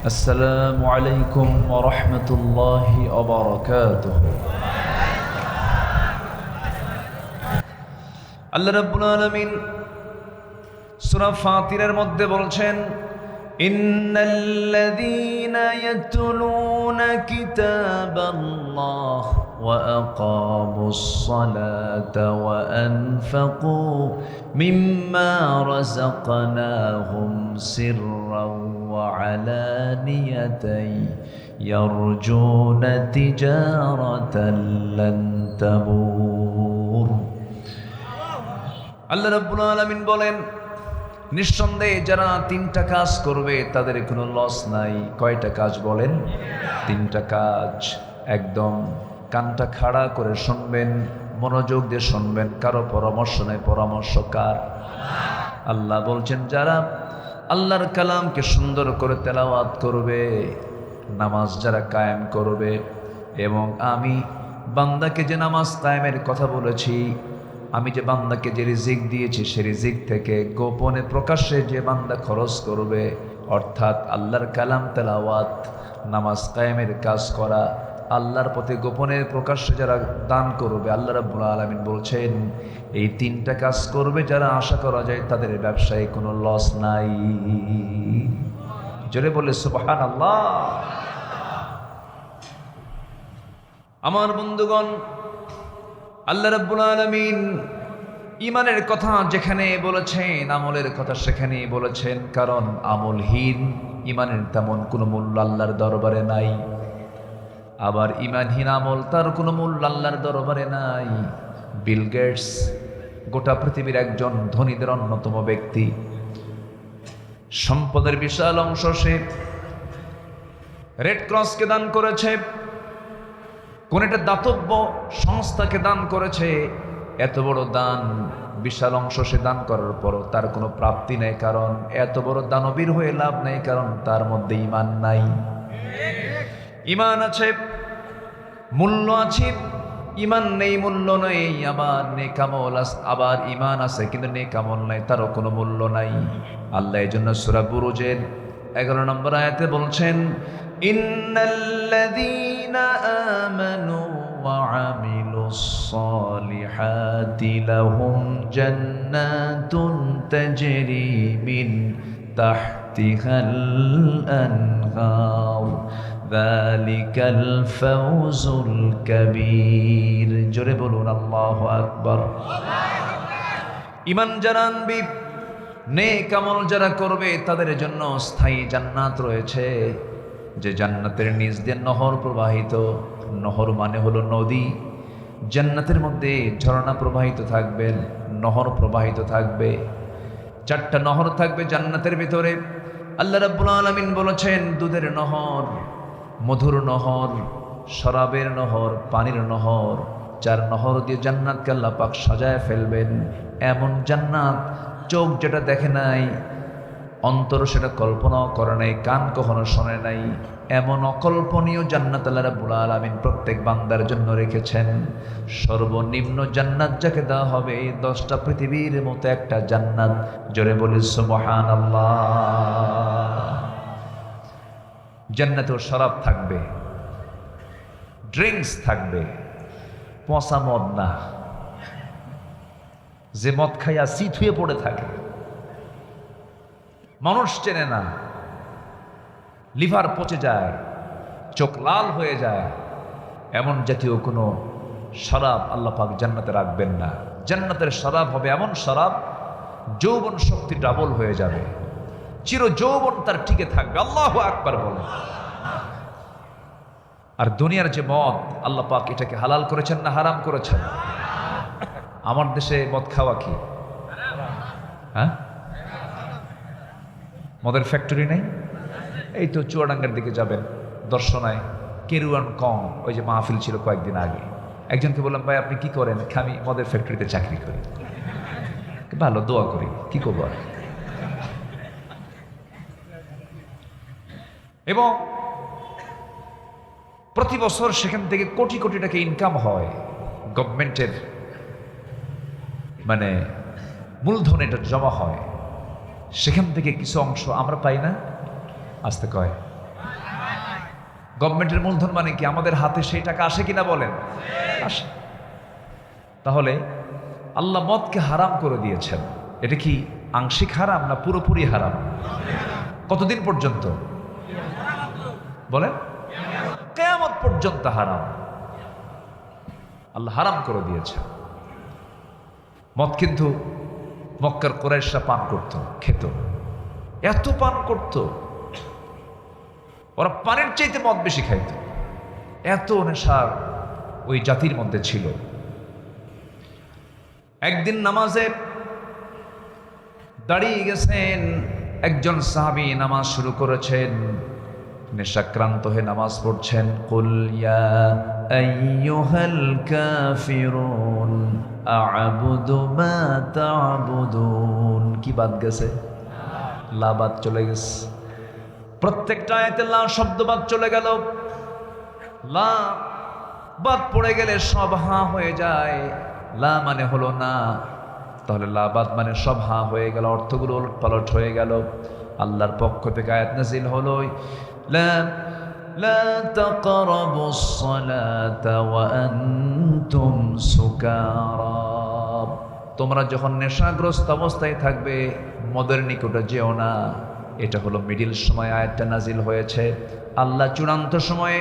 السلام عليكم ورحمة الله وبركاته আল্লাহ রাব্বুল আলামিন সূরা ফাতিরের মধ্যে বলছেন ইন্নাল্লাযীনা ইয়াতলুনা কিতাবাল্লাহ ওয়া আকামুস সালাতা ওয়া আনফাকু মিম্মা রাযাকনাহুম সিররাও ওয়া আলানিয়াতান ইয়ারজুনা তিজারাতান লান তাবুর। আল্লাহ রাব্বুল আলামিন বলেন নিঃসন্দেহে যারা তিনটা কাজ করবে তাদের কোনো লস নাই। কয়টা কাজ বলেন? তিনটা কাজ। একদম কানটা খাড়া করে শুনবেন, মনোযোগ দিয়ে শুনবেন, কারো পরামর্শ নেই। পরামর্শ কার? আল্লাহ বলছেন যারা আল্লাহর কালামকে সুন্দর করে তেলাওয়াত করবে, নামাজ যারা কায়েম করবে, এবং আমি বান্দাকে যে নামাজ কায়েমের কথা বলেছি, আমি যে বান্দাকে যে রিজিক দিয়েছি সে রিজিক থেকে গোপনে প্রকাশ্যে যে বান্দা খরচ করবে, অর্থাৎ আল্লাহর কালাম তেলাওয়াত, নামাজ কায়েমের কাজ করা, আল্লাহর পথে গোপনে প্রকাশ্যে যারা দান করবে, আল্লাহ রাব্বুল আলামিন বলছেন এই তিনটা কাজ করবে যারা, আশা করা যায় তাদের ব্যবসায় কোনো লস নাই। জোরে বলে সুবহানাল্লাহ। আমার বন্ধুগণ, আল্লাহ রাব্বুল আলামিন ঈমানের কথা যেখানে বলেছেন, আমলের কথা সেখানে বলেছেন, কারণ আমলহীন ঈমানের তেমন কোনো মূল্য আল্লাহর দরবারে নাই। আবার ঈমানহীন আমল তার কোনো মূল্য আল্লাহর দরবারে নাই। বিল গেটস গোটা পৃথিবীর একজন ধনীদের অন্যতম ব্যক্তি, সম্পদের বিশাল অংশ সে রেড ক্রসকে দান করেছে, কোন একটা দাতব্য সংস্থাকে দান করেছে। এত বড় দান, বিশাল অংশ সে দান করার পরও তার কোনো প্রাপ্তি নেই, কারণ এত বড় দানবীর হয়ে লাভ নেই, কারণ তার মধ্যে ঈমান নাই। ঈমান আছে, মূল্য আছে, ঈমান নেই, মূল্য নেই। আবার নেক আমল আছে, আবার ঈমান আছে কিন্তু নেক আমল নাই, তারও কোনো মূল্য নাই। আল্লাহ এই জন্য সূরা বুরুজের 11 নম্বর আয়াতে বলছেন ইন্নাল্লাযীনা আমানু ওয়া আমিলুস সালিহাতি লাহুম জান্নাতুন তাজরি মিন তাহতিহাল আনহার যালিকাল ফাওজুল কাবীর। জোরে বলুন আল্লাহু আকবার। ঈমান যারা আনবে, নেক আমল যারা করবে, তাদের জন্য স্থায়ী জান্নাত রয়েছে, যে জান্নাতের নিচ দিয়ে নহর প্রবাহিত। নহর মানে হলো নদী। জান্নাতের মধ্যে ঝর্ণা প্রবাহিত থাকবে, নহর প্রবাহিত থাকবে। 4টা নহর থাকবে জান্নাতের ভিতরে। আল্লাহ রাব্বুল আলামিন বলেছেন দুধের নহর, মধুর নহর, শরাবের নহর, পানির নহর। 4 নহর দিয়ে জান্নাতকে আল্লাহ পাক সাজায় ফেলবেন। এমন জান্নাত চোখ যেটা দেখে নাই, অন্তর সেটা কল্পনাও করে নাই, কান কখনো শোনে নাই, এমন অকল্পনীয় জান্নাত আল্লাহ রাব্বুল আলামিন প্রত্যেক বান্দার জন্য রেখেছেন। সর্বনিম্ন জান্নাত যাকে দেওয়া হবে 10টা পৃথিবীর মতো একটা জান্নাত। জোরে বলি সুবহানাল্লাহ। জান্নাতেও শরাব থাকবে, ড্রিঙ্কস থাকবে, পচা মদ না, যে মদ খাইয়া সিট হয়ে পড়ে থাকে, মানুষ চেনে না, লিভার পচে যায়, চোখ লাল হয়ে যায়, এমন জাতীয় কোনো শরাব আল্লাহ পাক জান্নাতে রাখবেন না। জান্নাতের শরাব হবে এমন শরাব, যৌবন শক্তি ডাবল হয়ে যাবে, চির যৌবন তার টিকে থাকবে। আল্লাহু আকবার বলেন। আর দুনিয়ার যে মদ, আল্লাহ পাক এটাকে হালাল করেছেন না হারাম করেছেন? আমার দেশে মদ খাওয়া কি? হ্যাঁ, মদের ফ্যাক্টরি নেই? এই তো চুয়াডাঙ্গার দিকে যাবেন, দর্শনায় কেরুয়ান কম, ওই যে মাহফিল ছিল কয়েকদিন আগে, একজনকে বললাম ভাই আপনি কি করেন? আমি মদের ফ্যাক্টরিতে চাকরি করি। ভালো, দোয়া করি, কি করবো আর। এবং প্রতি বছর সেখান থেকে কোটি কোটি টাকা ইনকাম হয় গভর্নমেন্টের, মানে মূলধন এটা জমা হয়, সেখান থেকে কিছু অংশ আমরা পাই না। আসতে কয় গভর্নমেন্টের মূলধন মানে কি? আমাদের হাতে সেই টাকা আসে কিনা বলেন? আসে। তাহলে আল্লাহ মদকে হারাম করে দিয়েছেন। এটা কি আংশিক হারাম না পুরোপুরি হারাম? কতদিন পর্যন্ত বলেন? কিয়ামত পর্যন্ত হারাম। আল্লাহ হারাম করে দিয়েছেন। মদ কিন্তু মক্কার কুরাইশরা পান করত, খেত, এত পান করত, ওরা পানির চাইতে মদ বেশি খাইত, এত নেশার ওই জাতির মধ্যে ছিল। একদিন নামাজে দাঁড়িয়ে গেছেন, একজন সাহাবী নামাজ শুরু করেছেন, নেশাক্রান্ত হয়ে নামাজ পড়ছেন। কুল ইয়া আইয়ুহাল কাফিরুন আ'বুদু মা তা'বুদুন। কি বাদ গেছে? লা বাদ চলে গেছে। প্রত্যেকটা আয়াতে লা শব্দ বাদ চলে গেল। লা বাদ পড়ে গেলে সব হা হয়ে যায়। লা মানে হলো না, তাহলে লা বাদ মানে সব হা হয়ে গেল, অর্থগুলো উলটপালট হয়ে গেল। আল্লাহর পক্ষ থেকে আয়াত নাযিল হলো, লা লা তাকরাবুস সালাতা ওয়া আনতুম সুকারা। তোমরা যখন নেশাগ্রস্ত অবস্থায় থাকবে মদের নিকটে যেও না। এটা হলো মিডিল সময় আয়াতটা নাজিল হয়েছে। আল্লাহ চূড়ান্ত সময়ে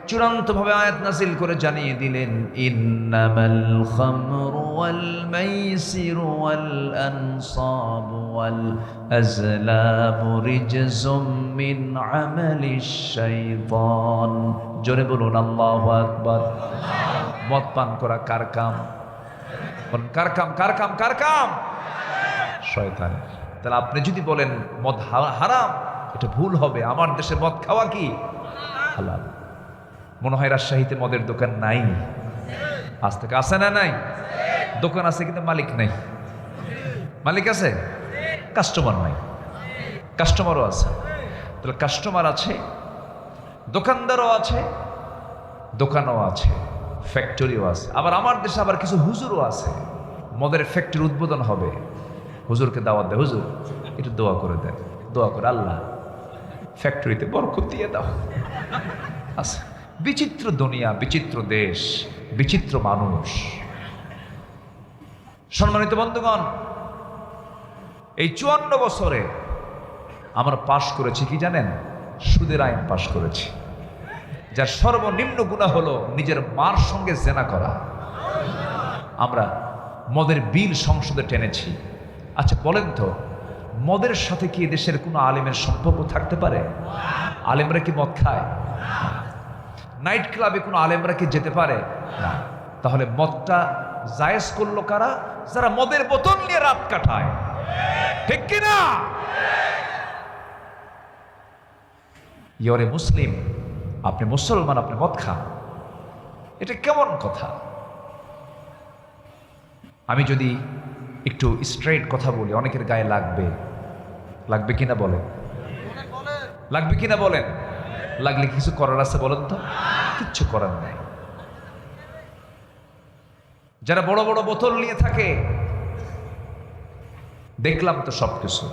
চূড়ান্তভাবে আয়াত নাজিল করে জানিয়ে দিলেন, ইন্নামাল খামরু ওয়াল মাইসিরু ওয়াল আনসাবু ওয়াল আজলামু রিজসুম মিন আমালিশ শাইতান। জোরে বলুন আল্লাহু আকবার। মদ পান করা কার কাম? বলুন কার কাম? কার কাম? কার কাম? শয়তানের। তাহলে আপনি যদি বলেন মদ হারাম, এটা ভুল হবে। আমার দেশে মদ খাওয়া কি হালাল। মনে হয় রাজশাহীতে মদের দোকান নাই, আজ থেকে আছে না? নাই, দোকান আছে কিন্তু মালিক নাই। মালিক আছে, কাস্টমার নাই। কাস্টমারও আছে। তাহলে কাস্টমার আছে, দোকানদারও আছে, দোকানও আছে, ফ্যাক্টরিও আছে। আবার আমার দেশে আবার কিছু হুজুরও আছে, মদের ফ্যাক্টরি উদ্বোধন হবে, হুজুরকে দাওয়াত দেয়, হুজুর একটু দোয়া করে দেন, দোয়া করে আল্লাহ ফ্যাক্টরিতে বরকত দিয়ে দাও। আছে। বিচিত্র দুনিয়া, বিচিত্র দেশ, বিচিত্র মানুষ। সম্মানিত বন্ধুগণ, এই 54 বছরে আমরা পাশ করেছি কি জানেন? সুদের আইন পাশ করেছি, যার সর্বনিম্ন গুনাহ হলো নিজের মার সঙ্গে জেনা করা। আমরা মদের বিল সংসদে টেনেছি। আচ্ছা বলেন তো, মদের সাথে কি দেশের কোনো আলেমের সম্পর্ক থাকতে পারে? আলেমরা কি মদ খায়? নাইট ক্লাবে কোনো আলেমরা কি যেতে পারে? না। তাহলে মদটা জায়েজ করলো কারা? যারা মদের বোতল নিয়ে রাত কাটায়, ঠিক কিনা? ইয়রে মুসলিম, আপনি মুসলমান, আপনি মদ খান, এটা কেমন কথা? আমি যদি একটু স্ট্রেট কথা বলি অনেকের গায়ে লাগবে, লাগবে কিনা বলেন? লাগবে কিনা বলেন? লাগলে কিছু করার আছে বলেন তো? কিচ্ছু করার নাই। যারা বড় বড় বোতল নিয়ে থাকে, দেখলাম তো সবকিছু।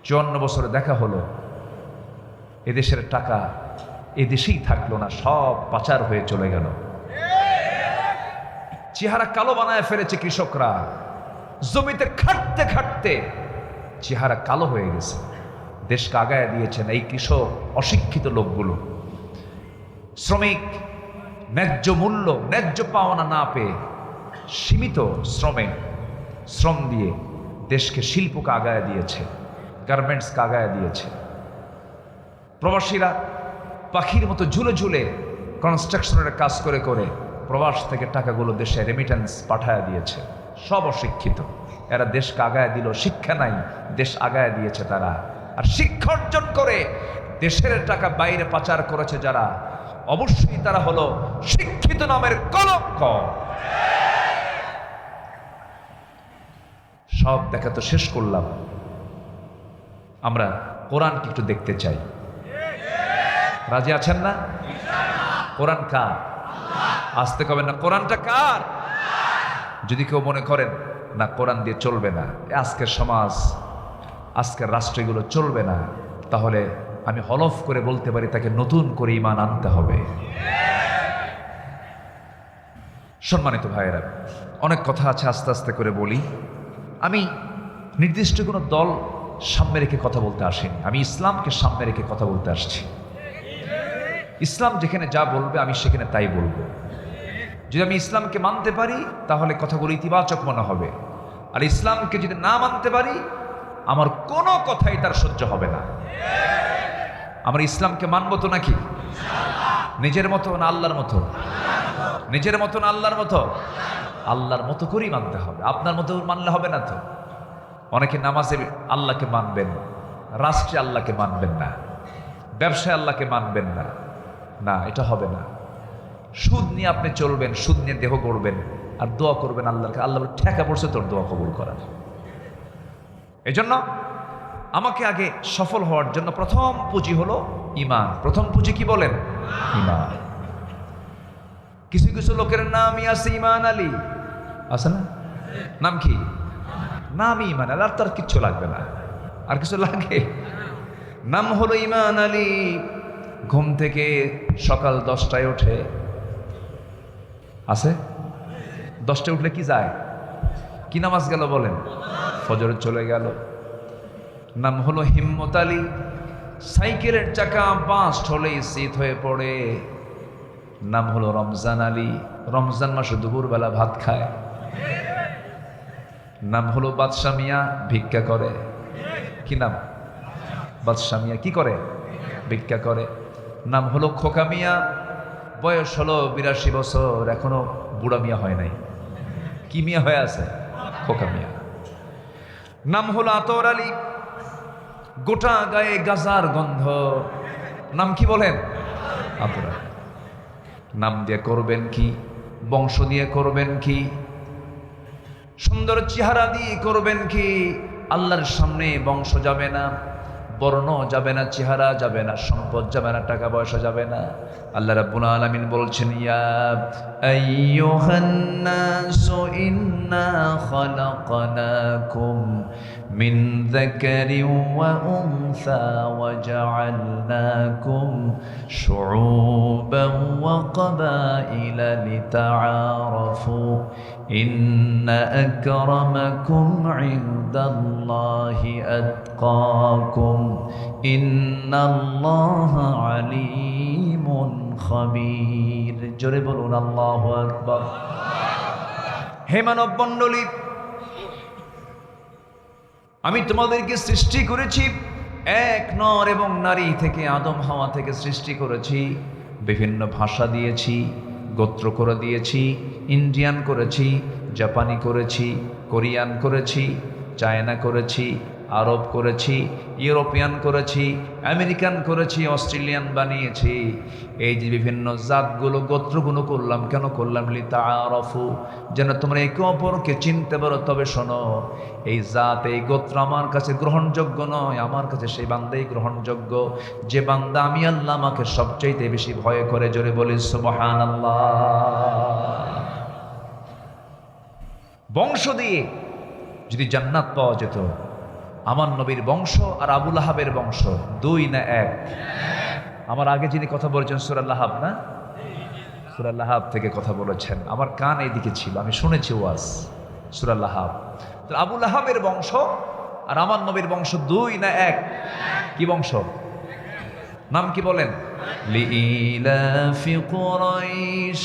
54 বছরে দেখা হলো এদেশের টাকা এদেশেই থাকলো না, সব পাচার হয়ে চলে গেল। চেহারা কালো বানায় ফেলেছে কৃষকরা, জমিতে খাটতে খাটতে চেহারা কালো হয়ে গেছে। দেশকে আগায় দিয়েছেন এই কৃষক, অশিক্ষিত লোকগুলো। শ্রমিক ন্যায্য মূল্য, ন্যায্য পাওনা না পেয়ে সীমিত শ্রম দিয়ে দেশকে শিল্পকে আগায় দিয়েছে, গার্মেন্টসকে আগায় দিয়েছে। প্রবাসীরা পাখির মতো ঝুলে ঝুলে কনস্ট্রাকশনের কাজ করে করে প্রবাস থেকে টাকাগুলো দেশে রেমিটেন্স পাঠায় দিয়েছে। সব অশিক্ষিত, এরা দেশকে আগায় দিল। শিক্ষা নাই, দেশ আগায় দিয়েছে তারা। আর শিক্ষা অর্জন করে দেশের টাকা বাইরে পাচার করেছে যারা, অবশ্যই তারা হলো শিক্ষিত নামের কলঙ্ক। সব দেখা তো শেষ করলাম, আমরা কোরআনকে একটু দেখতে চাই। রাজি আছেন না? কোরআন কার? আসতে কবেন না, কোরআনটা কার? যদি কেউ মনে করেন না কোরআন দিয়ে চলবে না, আজকের সমাজ, আজকের রাষ্ট্রগুলো চলবে না, তাহলে আমি হলফ করে বলতে পারি তাকে নতুন করে ঈমান আনতে হবে। সম্মানিত ভাইয়েরা, অনেক কথা আছে, আস্তে আস্তে করে বলি। আমি নির্দিষ্ট কোনো দল সামনে রেখে কথা বলতে আসিনি, আমি ইসলামকে সামনে রেখে কথা বলতে আসছি। ইসলাম যেখানে যা বলবে আমি সেখানে তাই বলবো। যদি আমি ইসলামকে মানতে পারি তাহলে কথাগুলো ইতিবাচক মনে হবে, আর ইসলামকে যদি না মানতে পারি আমার কোনো কথাই তার সহ্য হবে না। আমার ইসলামকে মানবো তো নাকি? নিজের মতো না আল্লাহর মতো? নিজের মতো না আল্লাহর মতো? আল্লাহর মতো করেই মানতে হবে, আপনার মতো মানলে হবে না তো। অনেকে নামাজে আল্লাহকে মানবেন, রাষ্ট্রে আল্লাহকে মানবেন না, ব্যবসায় আল্লাহকে মানবেন না, না এটা হবে না। সুদ নিয়ে আপনি চলবেন, সুদ নিয়ে দেহ করবেন আর দোয়া করবেন আল্লাহকে, আল্লাহ ঠেকা পড়ছে তোর দোয়া কবুল করার। এজন্য আমাকে আগে সফল হওয়ার জন্য প্রথম পুঁজি হলো ঈমান। প্রথম পুঁজি কি বলেন? ঈমান। কিছু কিছু লোকের নামই আছে ঈমান আলী, আছে না? নাম কি? নামই ঈমান আলী, আর তার কিচ্ছু লাগবে না। আর কিছু লাগে? নাম হলো ঈমান আলী। ঘুম থেকে সকাল 10টায় ওঠে, আছে 10টায় উঠলে কি যায়? কি নামাজ গেল বলেন? ফজর চলে গেল। নাম হলো হিম্মত আলী। সাইকেলের চাকা বাস্ট হলেই শীত হয়ে পড়ে। নাম হলো রমজান আলী। রমজান মাসে দুপুরবেলা ভাত খায়। নাম হলো বাদশা মিয়া, ভিক্ষা করে। কি নাম? বাদশা মিয়া কি করে? ভিক্ষা করে। নাম হলো খোকা মিয়া। বয়স হলো 82 বছর, এখনো বুড়া মিয়া হয় নাই। কি মিয়া হয়ে আছে? খোকা মিয়া। নাম হলো আতর আলী। গোটা গায়ে গাজার গন্ধ। নাম কি বলেন? আতর আলী। নাম দিয়ে করবেন কি? বংশ দিয়ে করবেন কি? সুন্দর চেহারা দিয়ে করবেন কি? আল্লাহর সামনে বংশ যাবে না, বর্ণ যাবে না, চেহারা যাবে না, সম্পদ যাবে না, টাকা পয়সা যাবে না। আল্লাহ রাব্বুল আলামিন বলছেন, ইয়া আইয়ুহান নাসু ইন্না খালাকনাকুম মিন যাকারিন ওয়া উনসা ওয়া জাআলনাকুম শুউবান ওয়া ক্বাবাইলা লিতাআরাফু ইন্না আকরামাকুম ইনদাল্লাহি আতকাকুম ইন্নাল্লাহা আলীমুন খাবীর। জোরে বলুন আল্লাহু আকবার। হে মানব মণ্ডলী, আমি তোমাদেরকে সৃষ্টি করেছি এক নর এবং নারী থেকে, আদম হাওয়া থেকে সৃষ্টি করেছি। বিভিন্ন ভাষা দিয়েছি, গোত্র করে দিয়েছি, ইন্ডিয়ান করেছি, জাপানি করেছি, কোরিয়ান করেছি, চায়না করেছি, আরব করেছি, ইউরোপিয়ান করেছি, আমেরিকান করেছি, অস্ট্রেলিয়ান বানিয়েছি। এই যে বিভিন্ন জাতগুলো, গোত্রগুলো করলাম, কেন করলাম? লিতাআরাফু, যেন তোমরা একে অপরকে চিনতে পারো। তবে শোনো, এই জাত, এই গোত্র আমার কাছে গ্রহণযোগ্য নয়, আমার কাছে সেই বান্দাই গ্রহণযোগ্য যে বান্দা আমি আল্লাহ আমাকে সবচাইতে বেশি ভয় করে। জোরে বলি সুবহানাল্লাহ। বংশ দিয়ে যদি জান্নাত পাওয়া যেত, আমার নবীর বংশ আর আবু লাহাবের বংশ 2 না 1? আমার আগে যিনি কথা বলেছেন সূরা লাহাব, না? সূরা লাহাব থেকে কথা বলেছেন, আমার কান এইদিকে ছিল, আমি শুনেছি ওয়াজ। সূরা লাহাব। তো আবু লাহাবের বংশ আর আমার নবীর বংশ 2 না 1? কি বংশ? নাম কি বলেন? লিইলাফি কুরাইশ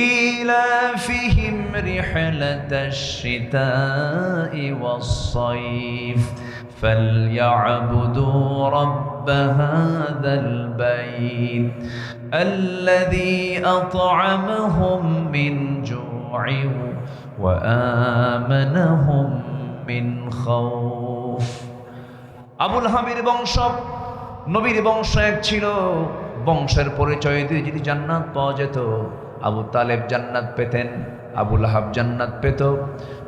إيلافهم رحلة الشتاء والصيف فليعبدوا رب هذا البيت الذي أطعمهم من جوع وآمنهم من خوف। আবুল হামির বংশ নবীর বংশ এক ছিল। বংশের পরিচয় দিয়ে যদি জান্নাত পাওয়া যেত, আবু তালেব জান্নাত পেতেন, আবু লাহাব জান্নাত পেত।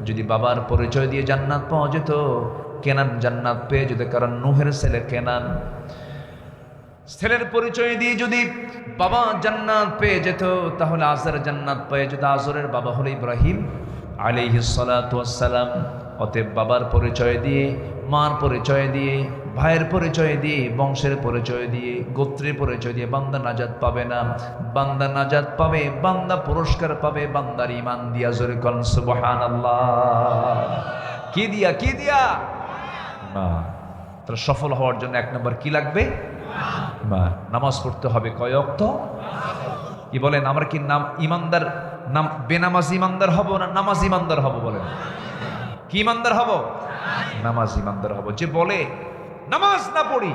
যদি বাবার পরিচয় দিয়ে জান্নাত পাওয়া যেত, কেনান জান্নাত পেয়ে যেত, কারণ নূহের ছেলে কেনান। ছেলের পরিচয় দিয়ে যদি বাবা জান্নাত পেয়ে যেত, তাহলে আজর জান্নাত পেয়ে যেত। আজরের বাবা হলো ইব্রাহিম আলাইহিস সালাতু ওয়াস সালাম। অতএব বাবার পরিচয় দিয়ে, মার পরিচয় দিয়ে, ভাইয়ের পরিচয় দিয়ে, বংশের পরিচয় দিয়ে, গোত্রের পরিচয় দিয়ে বান্দা নাজাত পাবে না। বান্দা নাজাত পাবে, বান্দা পুরস্কার পাবে বান্দার ঈমান দিয়া। জোরে কোন সুবহানাল্লাহ। কি দিয়া? কি দিয়া? না। তাহলে সফল হওয়ার জন্য এক নম্বর কি লাগবে? না। নামাজ পড়তে হবে কয় ওয়াক্ত? কি বলেন? আমরা কি নাম ইমানদার, নাম বেনামাজ ইমানদার হব না নামাজ ইমানদার হব? বলেন কি ইমানদার হব? নামাজ ইমানদার হব। যে বলে নামাজ না পড়ি,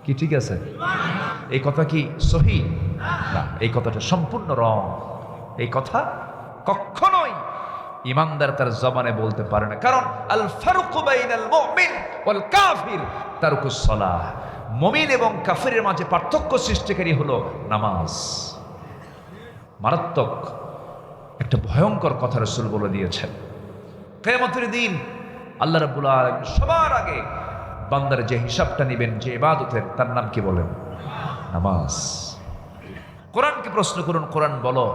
কি ঠিক আছে? এই কথা কি সহি? না, এই কথাটা সম্পূর্ণ রং। এই কথা কখনোই ইমানদার তার জবানে বলতে পারে না। কারণ আল ফারকু বাইনাল মুমিন ওয়াল কাফির তারকুস সালাহ। মুমিন এবং কাফিরের মাঝে পার্থক্য সৃষ্টিকারী হলো নামাজ। মারাত্মক একটা ভয়ঙ্কর কথা রাসূল বলে দিয়েছেন। কিয়ামতের দিন আল্লাহ রাব্বুল আলামিন সবার আগে বান্দার যে হিসাবটা নেবেন, যে ইবাদতের, তার নাম কি বলেন? নামাজ। কোরআনকে প্রশ্ন করুন, কোরআন বলো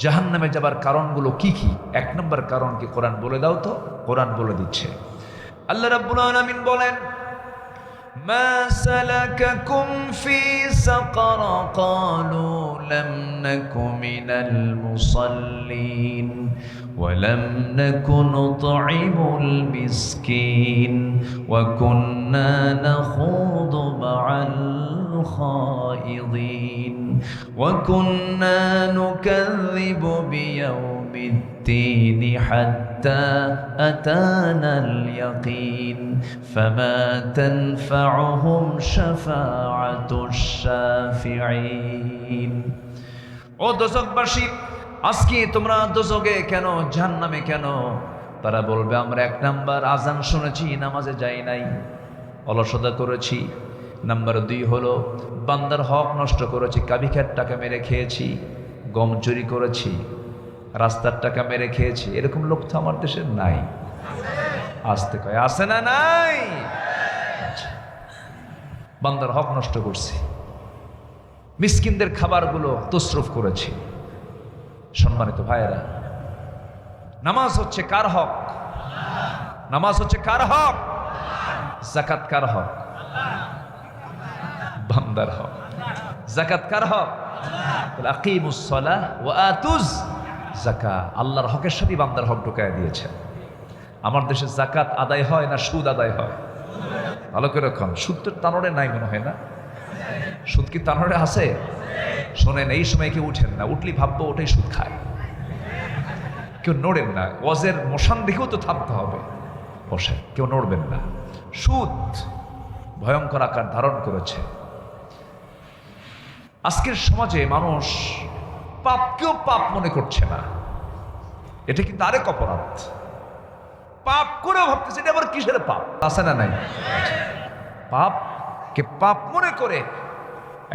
জাহান্নামে যাবার কারণগুলো কি কি? এক নম্বর কারণ কি কোরআন বলে দাও তো। কোরআন বলে দিচ্ছে। আল্লাহ রাব্বুল আলামিন বলেন, মা সালাকাকুম ফি সাকার ক্বালু লাম নাকু মিনাল মুসাল্লিন ওয়া লাম নাকু নুতঈমুল মিসকিন ওয়া কুন্না নাখুদু মা'আল খাইদিন ওয়া কুন্না নুকাযযিবু বিয়াউমিদ্দিন হাত্তা আতানাল ইয়াকিন ফামা তানফা'ুহুম শাফা'াতুশ শাফিঈন। ও দোজখবাসী, আজকে তোমরা দোজখে কেন, জাহান্নামে কেন? তারা বলবে, আমরা এক নাম্বার আজান শুনেছি, নামাজে যাই নাই, অলসতা করেছি। নাম্বার 2 হলো বান্দার হক নষ্ট করেছি, কাবিখার টাকা মেরে খেয়েছি, গম চুরি করেছি, রাস্তার টাকা মেরে খেয়েছি। এরকম লোক তো আমার দেশে নাই। আসতে কয় আছে না? নাই। বান্দার হক নষ্ট করছি, মিসকিনদের খাবারগুলো তসরুফ করেছি। সম্মানিত ভাইয়েরা, নামাজ হচ্ছে কার হক? নামাজ হচ্ছে কার হক? যাকাত কার হক? বান্দার হক। যাকাত কার হক? আকিমুস সালাহ ওয়া আতুজ যাকাত। আল্লাহর হকের সাথে বান্দার হক ঢুকায় দিয়েছে। আমার দেশে যাকাত আদায় হয় না সুদ আদায় হয়? ভালো করে রাখুন। সুদ তো তানোরে নাই মনে হয় না? সুদ কি তানোরে আছে? শোনেন, এই সময় কেউ উঠেন না, উঠলি ভাববো ওটাই সুদ খায়। কেউ নড়েন না, ওয়াজের মোশান দেখেও তো থামতে হবে। বসে, কেউ নড়বেন না। সুদ ভয়ঙ্কর আকার ধারণ করেছে। আজকের সমাজে মানুষ পাপকেও পাপ মনে করছে না। এটা কিন্তু আরেক অপরাধ। পাপ করেও ভাবতেছে এটা আবার কিসের পাপ? আছে না নাই? পাপকে পাপ মনে করে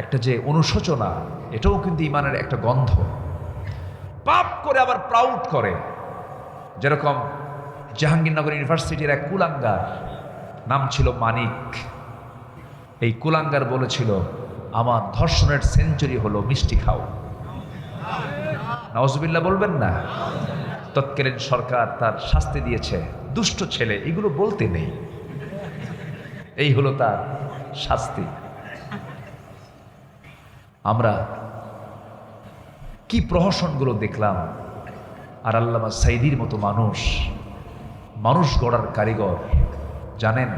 একটা যে অনুশোচনা, এটাও কিন্তু ইমানের একটা গন্ধ। পাপ করে আবার প্রাউড করে। যেরকম জাহাঙ্গীরনগর ইউনিভার্সিটির এক কুলাঙ্গার, নাম ছিল মানিক। এই কুলাঙ্গার বলেছিল, আমার ধর্ষণের সেঞ্চুরি হলো, মিষ্টি খাও। নাউজুবিল্লাহ বলবেন না? তৎকালীন সরকার তার শাস্তি দিয়েছে। দুষ্ট ছেলে, এগুলো বলতে নেই, এই হলো তার শাস্তি। আমরা কি প্রহসনগুলো দেখলাম। আর আল্লামা সাইদির মতো মানুষ গড়ার কারিগর, জানেন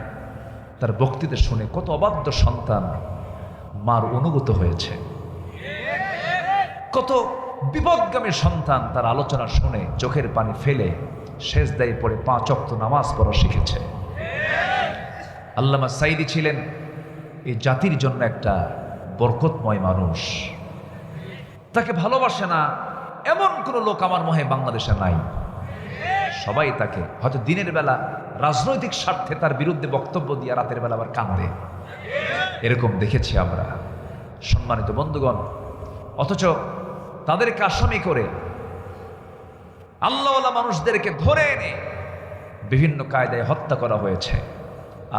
তার বক্তৃতা শুনে কত অবাধ্য সন্তান মার অনুগত হয়েছে, কত বিপদগামী সন্তান তার আলোচনা শুনে চোখের পানি ফেলে সেজদায় পড়ে 5 ওয়াক্ত নামাজ পড়া শিখেছে। আল্লামা সাইদি ছিলেন এই জাতির জন্য একটা বরকতময় মানুষ। তাকে ভালোবাসে না এমন কোনো লোক আমার মনে হয় বাংলাদেশে নাই। সবাই তাকে হয়তো দিনের বেলা রাজনৈতিক স্বার্থে তার বিরুদ্ধে বক্তব্য দিয়ে রাতের বেলা আবার কাঁদে, এরকম দেখেছি আমরা। সম্মানিত বন্ধুগণ, অথচ তাদেরকে আসামি করে আল্লাহওয়ালা মানুষদেরকে ধরে এনে বিভিন্ন কায়দায় হত্যা করা হয়েছে।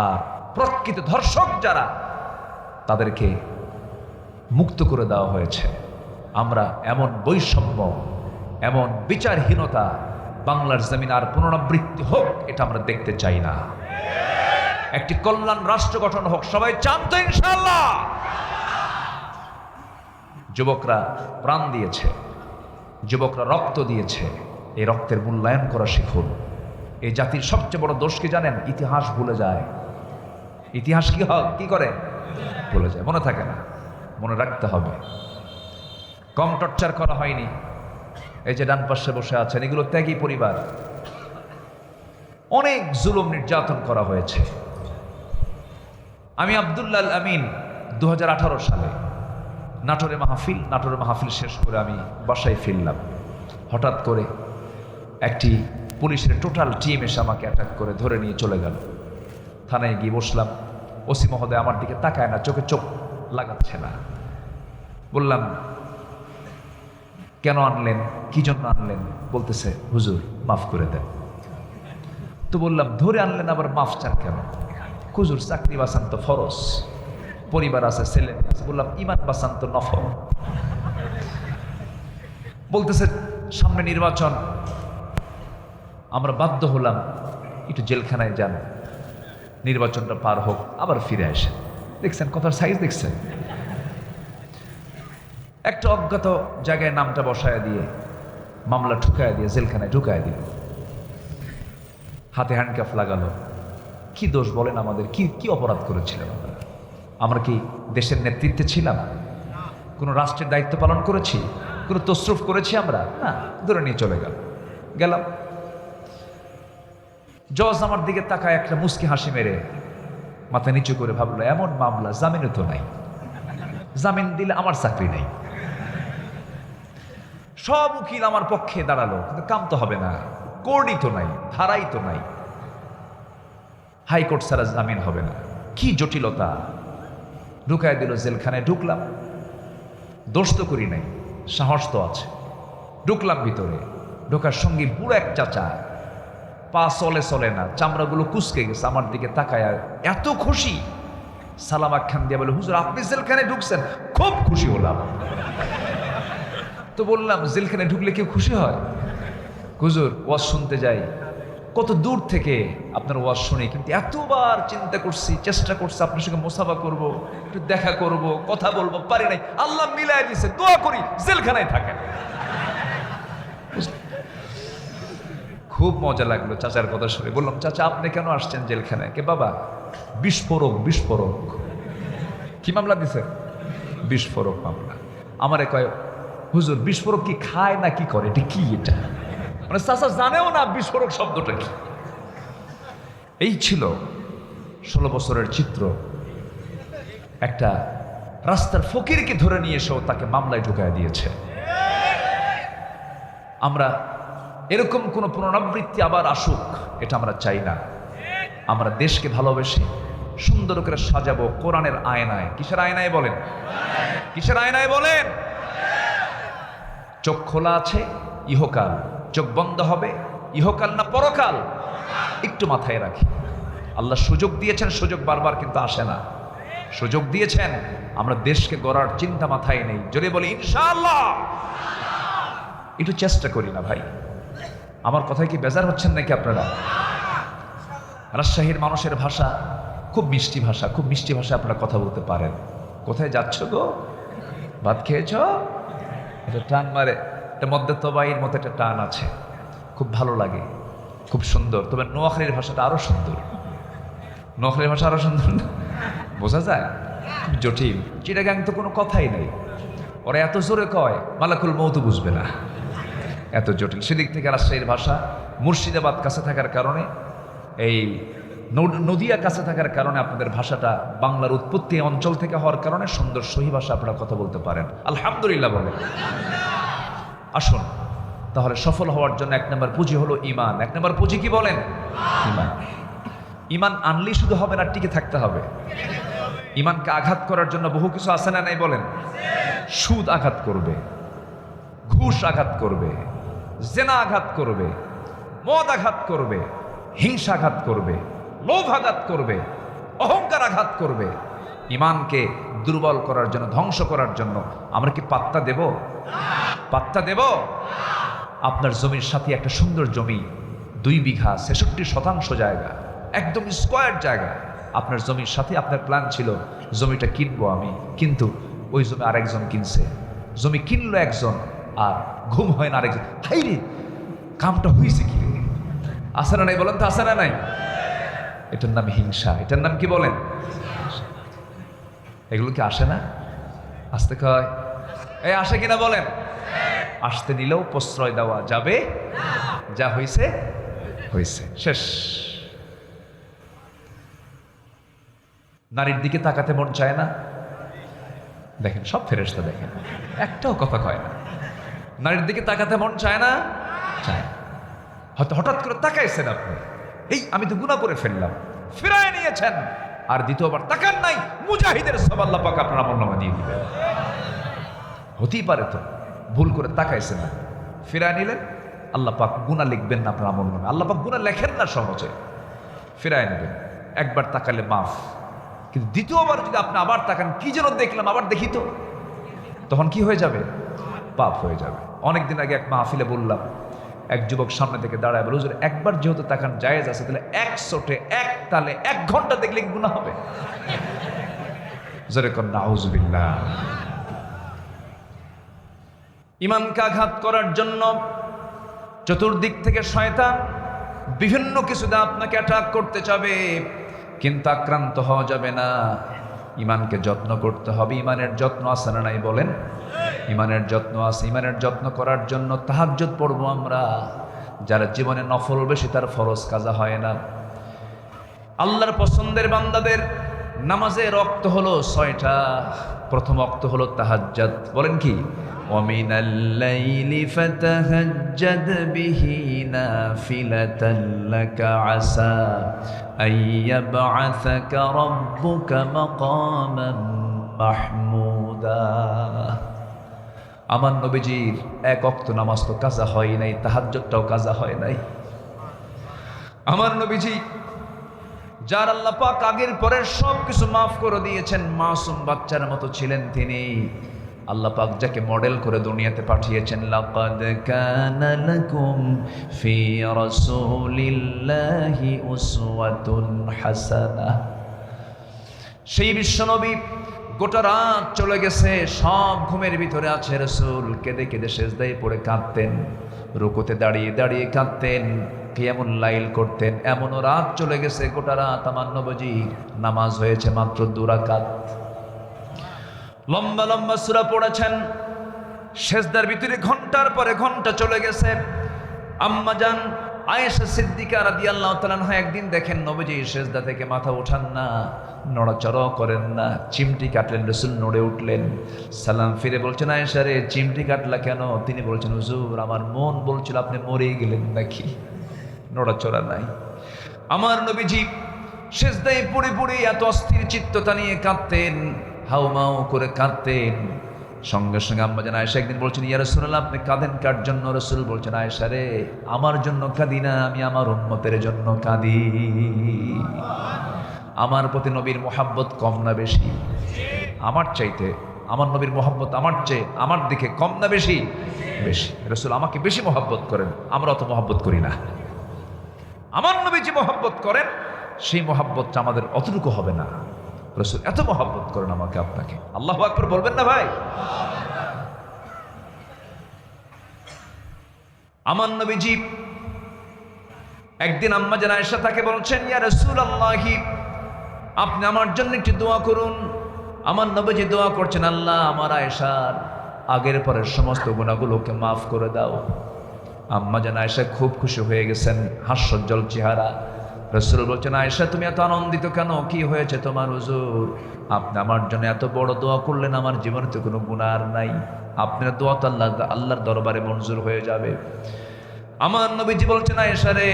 আর প্রকৃত ধর্ষক যারা, তাদেরকে মুক্ত করে দেওয়া হয়েছে। আমরা এমন বৈষম্য, এমন বিচারহীনতা বাংলার জমিন আর পুনরাবৃত্তি হোক, এটা আমরা দেখতে চাই না। একটি কল্যাণ রাষ্ট্র গঠন হোক। সবাই চান তো ইনশাআল্লাহ? যুবকরা প্রাণ দিয়েছে, যুবকরা রক্ত দিয়েছে, এই রক্তের মূল্যায়ন করা শিখুন। এই জাতির সবচেয়ে বড় দোষ কি জানেন? ইতিহাস ভুলে যায়। ইতিহাস কি করে? ভুলে যায়, মনে থাকে না। মনে রাখতে হবে। কম টর্চার করা হয়নি। এই যে ডান পাশে বসে আছেন, এগুলো ত্যাগী পরিবার। অনেক জুলুম নির্যাতন করা হয়েছে। আমি আব্দুল্লাহ আল আমিন 2018 সালে নাটোরে মাহফিল শেষ করে আমি বাসায় ফিরলাম। হঠাৎ করে একটি পুলিশের টোটাল টিম এসে আমাকে অ্যাটাক করে ধরে নিয়ে চলে গেল। থানায় গিয়ে বসলাম। ওসি মহোদয় আমার দিকে তাকায় না, চোখে চোখ লাগাচ্ছে না। বললাম, কেন আনলেন, কি জন্য আনলেন? বলতেছে, হুজুর মাফ করে দেন। তো বললাম, ধরে আনলেন আবার মাফ চান কেন? হুজুর চাকরি বাঁচান তো ফরজ, পরিবার আছে, ছেলে আছে। বললাম, ইমান বাঁচান তো নফল। বলতেছে, সামনে নির্বাচন, আমরা বাধ্য হলাম একটু জেলখানায় যান, নির্বাচনটা পার হোক, আবার ফিরে আসে। দেখছেন কথার সাইজ? দেখছেন? একটা অজ্ঞাত জায়গায় নামটা বসায় দিয়ে মামলা ঠুকায় দিয়ে জেলখানায় ঢুকায় দিল। হাতে হ্যান্ডকাফ লাগালো। কি দোষ বলেন আমাদের? কি অপরাধ করেছিলাম আমরা? আমরা কি দেশের নেতৃত্বে ছিলাম? কোনো রাষ্ট্রের দায়িত্ব পালন করেছি? কোনো তসরুফ করেছি আমরা? না, ধরে নিয়ে চলে গেলাম। জজ আমার দিকে তাকায় একটা মুচকি হাসি মেরে মাথা নিচু করে ভাবলো, এমন মামলা জামিনও তো নাই, জামিন দিলে আমার চাকরি নেই। সব উকিল আমার পক্ষে দাঁড়ালো, কিন্তু কাম তো হবে না, কোর্টই তো নাই, ধারাই তো নাই, হাইকোর্ট ছাড়া জামিন হবে না। কি জটিলতা! ঢুকায় দিল জেলখানায়। ঢুকলাম, দোষ তো করি নাই, সাহস তো আছে। ঢুকলাম ভিতরে। ঢোকার সঙ্গে বুড়ো এক চাচা, পা চলে না, চামড়াগুলো কুচকে গেছে, আমার দিকে তাকায় আর এত খুশি, সালাম আখ্যান দিয়ে বলে, হুজুর আপনি জেলখানায় ঢুকছেন? খুব খুশি হলাম। তো বললাম, জেলখানায় ঢুকলে কেউ খুশি হয়? হুজুর ওয়াজ শুনতে যাই, কত দূর থেকে আপনার ওয়াজ শুনি, কিন্তু এতবার চিন্তা করছি, চেষ্টা করছি আপনার সঙ্গে মোসাফা করব, একটু দেখা করব, কথা বলবো, পারি নাই। আল্লাহ মিলাই দিছে, দোয়া করি জেলখানায় থাকেন। খুব মজা লাগলো চাচার কথা শুনে। বললাম, চাচা আপনি কেন আসছেন জেলখানায়? কে বাবা? বিস্ফোরক। কি মামলা দিছে? বিস্ফোরক মামলা। আমারে কয়, হুজুর বিস্ফোরক কি খায় না কি করে? এটা কি? এটা মানে চাচা জানেও না বিস্ফোরক শব্দটা কি। এই ছিল 16 বছরের চিত্র। একটা রাস্তার ফকিরকে ধরে নিয়ে এসেও তাকে মামলায় ঢুকায় দিয়েছে। আমরা এরকম কোনো পুনরাবৃত্তি আবার আসুক, এটা আমরা চাই না। আমরা দেশকে ভালোবেসে সুন্দর করে সাজাবো কোরআনের আয়নায়। কিসের আয়নায় বলেন? কিসের আয়নায় বলেন? চোখ খোলা আছে ইহকাল, চোখ বন্ধ হবে ইহকাল না পরকাল। একটু মাথায় রাখি, আল্লাহ সুযোগ দিয়েছেন, সুযোগ বারবার কিন্তু আসে না। সুযোগ দিয়েছেন, আমরা দেশকে গড়ার চিন্তা মাথায় নেই। যদি বলি ইনশাআল্লাহ, একটু চেষ্টা করি না ভাই? আমার কথায় কি বেজার হচ্ছেন নাকি আপনারা? রাজশাহীর মানুষের ভাষা খুব মিষ্টি ভাষা, খুব মিষ্টি ভাষায় আপনারা কথা বলতে পারেন। কোথায় যাচ্ছ গো? ভাত খেয়েছ? এটা টান মারে, এটা মধ্যে তবাইয়ের মতো একটা টান আছে, খুব ভালো লাগে, খুব সুন্দর। তবে নোয়াখালীর ভাষাটা আরো সুন্দর। নোয়াখালীর ভাষা আরো সুন্দর না? বোঝা যায়? খুব জটিল। চিটাগাং তো কোনো কথাই নাই, ওরা এত জোরে কয় মালাকুল মৌত বুঝবে না, এত জটিল। সেদিক থেকে রাজশাহীর ভাষা, মুর্শিদাবাদ কাছে থাকার কারণে, এই নদিয়া কাছে থাকার কারণে আপনাদের ভাষাটা বাংলার উৎপত্তি অঞ্চল থেকে হওয়ার কারণে সুন্দর সহি ভাষা আপনারা কথা বলতে পারেন। আলহামদুলিল্লাহ বলেন। আসুন তাহলে সফল হওয়ার জন্য 1 নম্বর পুঁজি হলো ঈমান। 1 নম্বর পুঁজি কি বলেন? ঈমান। ঈমান আনলেই শুধু হবে না, টিকে থাকতে হবে। ঈমানকে আঘাত করার জন্য বহু কিছু আছে না নাই বলেন? সুদ আঘাত করবে, ঘুষ আঘাত করবে, জেনা আঘাত করবে, মদ আঘাত করবে, হিংসা আঘাত করবে, লোভ আঘাত করবে, অহংকার আঘাত করবে। ঈমানকে দুর্বল করার জন্য, ধ্বংস করার জন্য আমরা কি পাত্তা দেব? পাত্তা দেব? আপনার জমির সাথে একটা সুন্দর জমি, 2 বিঘা 66 শতাংশ জায়গা, একদম স্কোয়ার জায়গা, আপনার জমির সাথে আপনার প্ল্যান ছিল জমিটা কিনবো আমি, কিন্তু ওই জমি আরেকজন কিনছে। জমি কিনলো একজন আর ঘুম হয় না আরেকজন। হাই রে, কামটা হয়েছে কি? আসে না নাই বলেন তো, আসে না নাই? এটার নাম হিংসা। এটার নাম কি বলেন? এগুলো কি আসে না? আসতে কয় এই আসে কিনা বলেন? আসতে নিলেও প্রশ্রয় দেওয়া যাবে, যা হয়েছে হয়েছে, শেষ। নারীর দিকে তাকাতে মন চায় না? দেখেন সব ফেরেশতা দেখেন, একটাও কথা কয় না। নারীর দিকে তাকাতে মন চায় না? চায়। হয়তো হঠাৎ করে তাকাইছেন আপনি, এই আমি তো গুনাহ করে ফেললাম, ফিরায় নিয়েছেন, আর দ্বিতীয়বার তাকান নাই, মুজাহিদের সওয়াব আল্লাহ পাক আপনার আমলনামা দিয়ে দিবেন। হতেই পারে তো ভুল করে তাকাইছেন না, ফিরায় নিলেন, আল্লাহ পাক গুনাহ লিখবেন না আপনার আমলনামায়। আল্লাহ পাক গুনাহ লেখেন না সহজে, ফিরায় নেবেন। একবার তাকালে মাফ, কিন্তু দ্বিতীয়বার যদি আপনি আবার তাকান, কি যেন দেখলাম, আবার দেখি তো, তখন কি হয়ে যাবে? পাপ হয়ে যাবে। অনেকদিন আগে এক মাহফিলে বললাম, এক যুবক সামনে থেকে দাঁড়ায় বলে, হুজুর একবার যেহেতু তাকান জায়েজ আছে, তাহলে এক শটে এক তালে 1 ঘন্টা দেখলে কি গুনাহ হবে? জোরে কর নাউজুবিল্লাহ। ঈমানকে আঘাত করার জন্য চতুর্দিক থেকে শয়তান বিভিন্ন কিছুতে আপনাকে অ্যাটাক করতে চাবে, কিন্তু আক্রান্ত হওয়া যাবে না। ঈমানকে যত্ন করতে হবে। ঈমানের যত্ন আছে না নাই বলেন? ঈমানের যত্ন আছে। ঈমানের যত্ন করার জন্য তাহাজ্জুদ পড়বো আমরা। যারা জীবনে নফল বেশি, তার ফরজ কাজা হয় না। আল্লাহর পছন্দের বান্দাদের নামাজের ওয়াক্ত হলো 6টা। প্রথম ওয়াক্ত হলো তাহাজ্জুদ। বলেন কি? وَمِنَ اللَّيْلِ فَتَهَجَّدْ بِهِ نَافِلَةً لَكَ عَسَى أَن يَبْعَثَكَ رَبُّكَ مَقَامًا مَحْمُودًا। আমার নবীজির এক ওয়াক্ত নামাজ তো কাজা হয় নাই, তাহাজ্জুদটাও কাজা হয় নাই। আমার নবীজি, যার আল্লাহ পাক আগের পরের সব কিছু মাফ করে দিয়েছেন, মাসুম বাচ্চার মতো ছিলেন তিনি। আল্লাহ পাক যাকে মডেল করে দুনিয়াতে পাঠিয়েছেন, লাকাদ কানা লাকুম ফি রাসূলিল্লাহি উসওয়াতুন হাসানাহ। সেই বিশ্বনবী গোটা রাত চলে গেছে, সব ঘুমের ভিতরে আছে। রাসূল কেঁদে কেঁদে সেজদায় পড়ে কাঁদতেন, রুকুতে দাঁড়িয়ে দাঁড়িয়ে কাঁদতেন, কিয়ামুল লাইল করতেন। এমনও রাত চলে গেছে, গোটা রাত আমার নবীজির নামাজ হয়েছে মাত্র 2 রাকাত। লম্বা লম্বা সূরা পড়েছেন, সেজদার ভিতরে ঘন্টার পরে ঘন্টা চলে গেছে। আম্মা জান আয়েশা সিদ্দিকা রাদিয়াল্লাহু তাআলা আনহা একদিন দেখেন নবীজি সেজদা থেকে মাথা ওঠান না, নড়াচড়া করেন না। চিমটি কাটলেন, রাসূল নড়ে উঠলেন, সালাম ফিরে বলছেন, আয়েশা রে চিমটি কাটলা কেন? তিনি বলছেন, হুজুর আমার মন বলছিল আপনি মরে গেলেন নাকি, নড়াচড়া নাই। আমার নবীজি সেজদায় পড়ে পড়ে এত অস্থির চিত্ততা নিয়ে কাঁদতেন, হাউমাউ করে কাঁদতেন। সঙ্গে সঙ্গে আম্মা জান আয়েশা একদিন বলছেন, ইয়া রাসূলুল্লাহ আপনি কাঁদেন কার জন্য? রাসূল বলছেন, আয়েশা রে আমার জন্য কাঁদি না, আমি আমার উম্মতের জন্য কাঁদি। আমার প্রতি নবীর মোহাব্বত কম না বেশি? আমার চাইতে আমার নবীর মোহাব্বত আমার চেয়ে আমার দিকে কম না বেশি? বেশি। রাসূল আমাকে বেশি মোহাব্বত করেন, আমরা অত মোহাব্বত করি না। আমার নবী যে মোহাব্বত করেন, সেই মোহাব্বতটা আমাদের অতটুকু হবে না। রাসূল এত মোহাব্বত করেন আমাকে আপনাকে। আল্লাহু আকবার বলবেন না ভাই? আমার নবীজি একদিন আম্মা জান আয়েশা তাকে বলছেন, ইয়া রাসূলুল্লাহ আপনি আমার জন্য একটু দোয়া করুন। আমার নবীজি দোয়া করছেন, আল্লাহ আমার আয়েশার আগের পরের সমস্ত গুনাহগুলোকে মাফ করে দাও। আম্মা জান আয়েশা খুব খুশি হয়ে গেছেন, হাস্যোজ্জ্বল চেহারা। রাসূল বলছেন, আয়েশা তুমি এত আনন্দিত কেন? কি হয়েছে তোমার? হুজুর আপনি আমার জন্য এত বড় দোয়া করলেন, আমার জীবনে তো কোনো গুনাহ আর নাই, আপনার দোয়া তো আল্লাহর দরবারে মঞ্জুর হয়ে যাবে। আমার নবীজি বলছেন, আয়েশা রে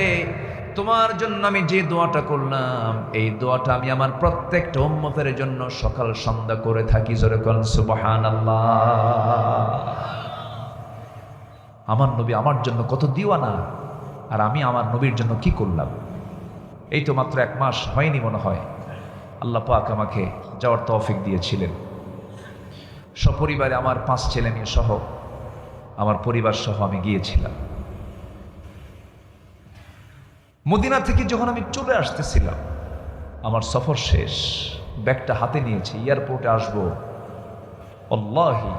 তোমার জন্য আমি যে দোয়াটা করলাম, এই দোয়াটা আমি আমার প্রত্যেকটা উম্মতের জন্য সকাল সন্ধ্যা করে থাকি। জোরে বলেন সুবহানাল্লাহ। আমার নবী আমার জন্য কত দিওয়ানা, আর আমি আমার নবীর জন্য কি করলাম? এই তো মাত্র 1 মাস হয়নি মনে হয়, আল্লাহ পাক আমাকে যাওয়ার তৌফিক দিয়েছিলেন। সপরিবারে আমার 5 ছেলে মেয়ে সহ, আমার পরিবার সহ আমি গিয়েছিলাম। মদিনা থেকে যখন আমি চলে আসতেছিলাম, আমার সফর শেষ, ব্যাগটা হাতে নিয়েছি, এয়ারপোর্টে আসবো। আল্লাহি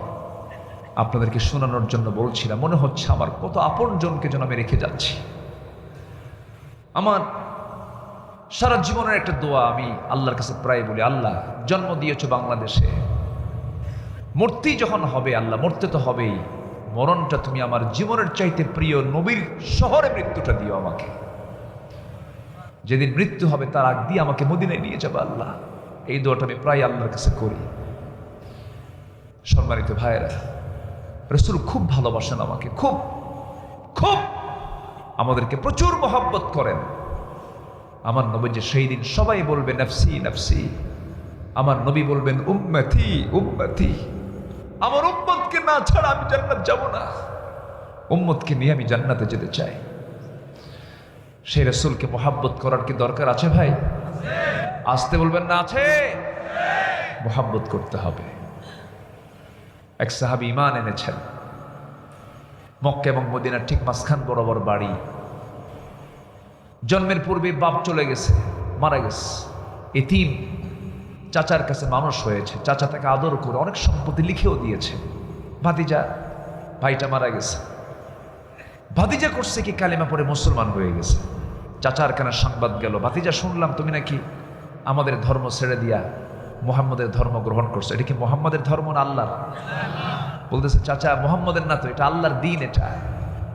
আপনাদেরকে শোনানোর জন্য বলছিলাম, মনে হচ্ছে আমার কত আপনজনকে যেন আমি রেখে যাচ্ছি। আমার সারা জীবনের একটা দোয়া আমি আল্লাহর কাছে প্রায় বলি, আল্লাহ জন্ম দিয়েছো বাংলাদেশে, মূর্তি যখন হবে আল্লাহ, মরতে তো হবেই, মরণটা তুমি আমার জীবনের চাইতে প্রিয় নবীর শহরে মৃত্যুটা দিও আমাকে। যেদিন মৃত্যু হবে তার আগ দিয়ে আমাকে মদিনায় নিয়ে যাবে আল্লাহ। এই দোয়াটা আমি প্রায় আল্লাহর কাছে করি। সম্মানিত ভাইয়েরা, রাসূল খুব ভালোবাসেন আমাকে, খুব খুব আমাদেরকে প্রচুর মহব্বত করেন। আমার নবী যে সেই দিন সবাই বলবে নফসি নফসি, আমার নবী বলবেন উম্মতি উম্মতি, আমার উম্মতকে না ছাড়া আমি জান্নাত যাব না, উম্মতকে নিয়ে আমি জান্নাতে যেতে চাই। সেই রাসূলকে মহব্বত করার কি দরকার আছে ভাই? আসতে বলবেন না, আছে। মহব্বত করতে হবে। এক সাহাবী ঈমান এনেছেন, মক্কা এবং মদিনার ঠিক মাঝখান বরাবর বাড়ি। জন্মের পূর্বে বাপ চলে গেছে, মারা গেছে, এতিম, চাচার কাছে মানুষ হয়েছে, চাচা তাকে আদর করে অনেক সম্পত্তি লিখেও দিয়েছে। ভাতিজা, ভাইটা মারা গেছে, ভাতিজা করছে কি কালিমা পড়ে মুসলমান হয়ে গেছে। চাচার কানে সংবাদ গেল, ভাতিজা শুনলাম তুমি নাকি আমাদের ধর্ম ছেড়ে দিয়া মুহাম্মদের ধর্ম গ্রহণ করছো, এটা কি মুহাম্মদের ধর্ম না আল্লাহর? বলতেছে চাচা মুহাম্মদের না তো, এটা আল্লাহর দিন, এটা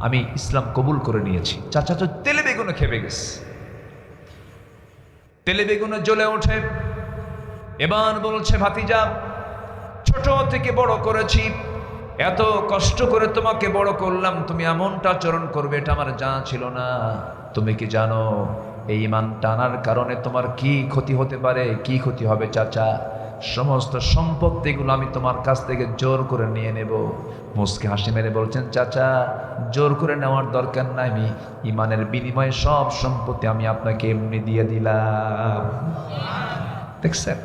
আমি ইসলাম কবুল করে নিয়েছি। চাচা তো তেলে বেগুনে খেপে গেছে, তেলে বেগুনে জ্বলে ওঠে। এবার বলছে ভাতিজা, ছোট থেকে বড় করেছি, এত কষ্ট করে তোমাকে বড় করলাম, তুমি এমনটা আচরণ করবে এটা আমার জানা ছিল না। তুমি কি জানো এই ঈমান টানার কারণে তোমার কি ক্ষতি হতে পারে? কি ক্ষতি হবে চাচা? সমস্ত সম্পত্তিগুলো আমি তোমার কাছ থেকে জোর করে নিয়ে নেব। মুস্কে হাসি মেরে বলছেন, চাচা জোর করে নেওয়ার দরকার নাই, আমি ঈমানের বিনিময়ে সব সম্পত্তি আমি আপনাকে এমনি দিয়ে দিলাম। দেখছেন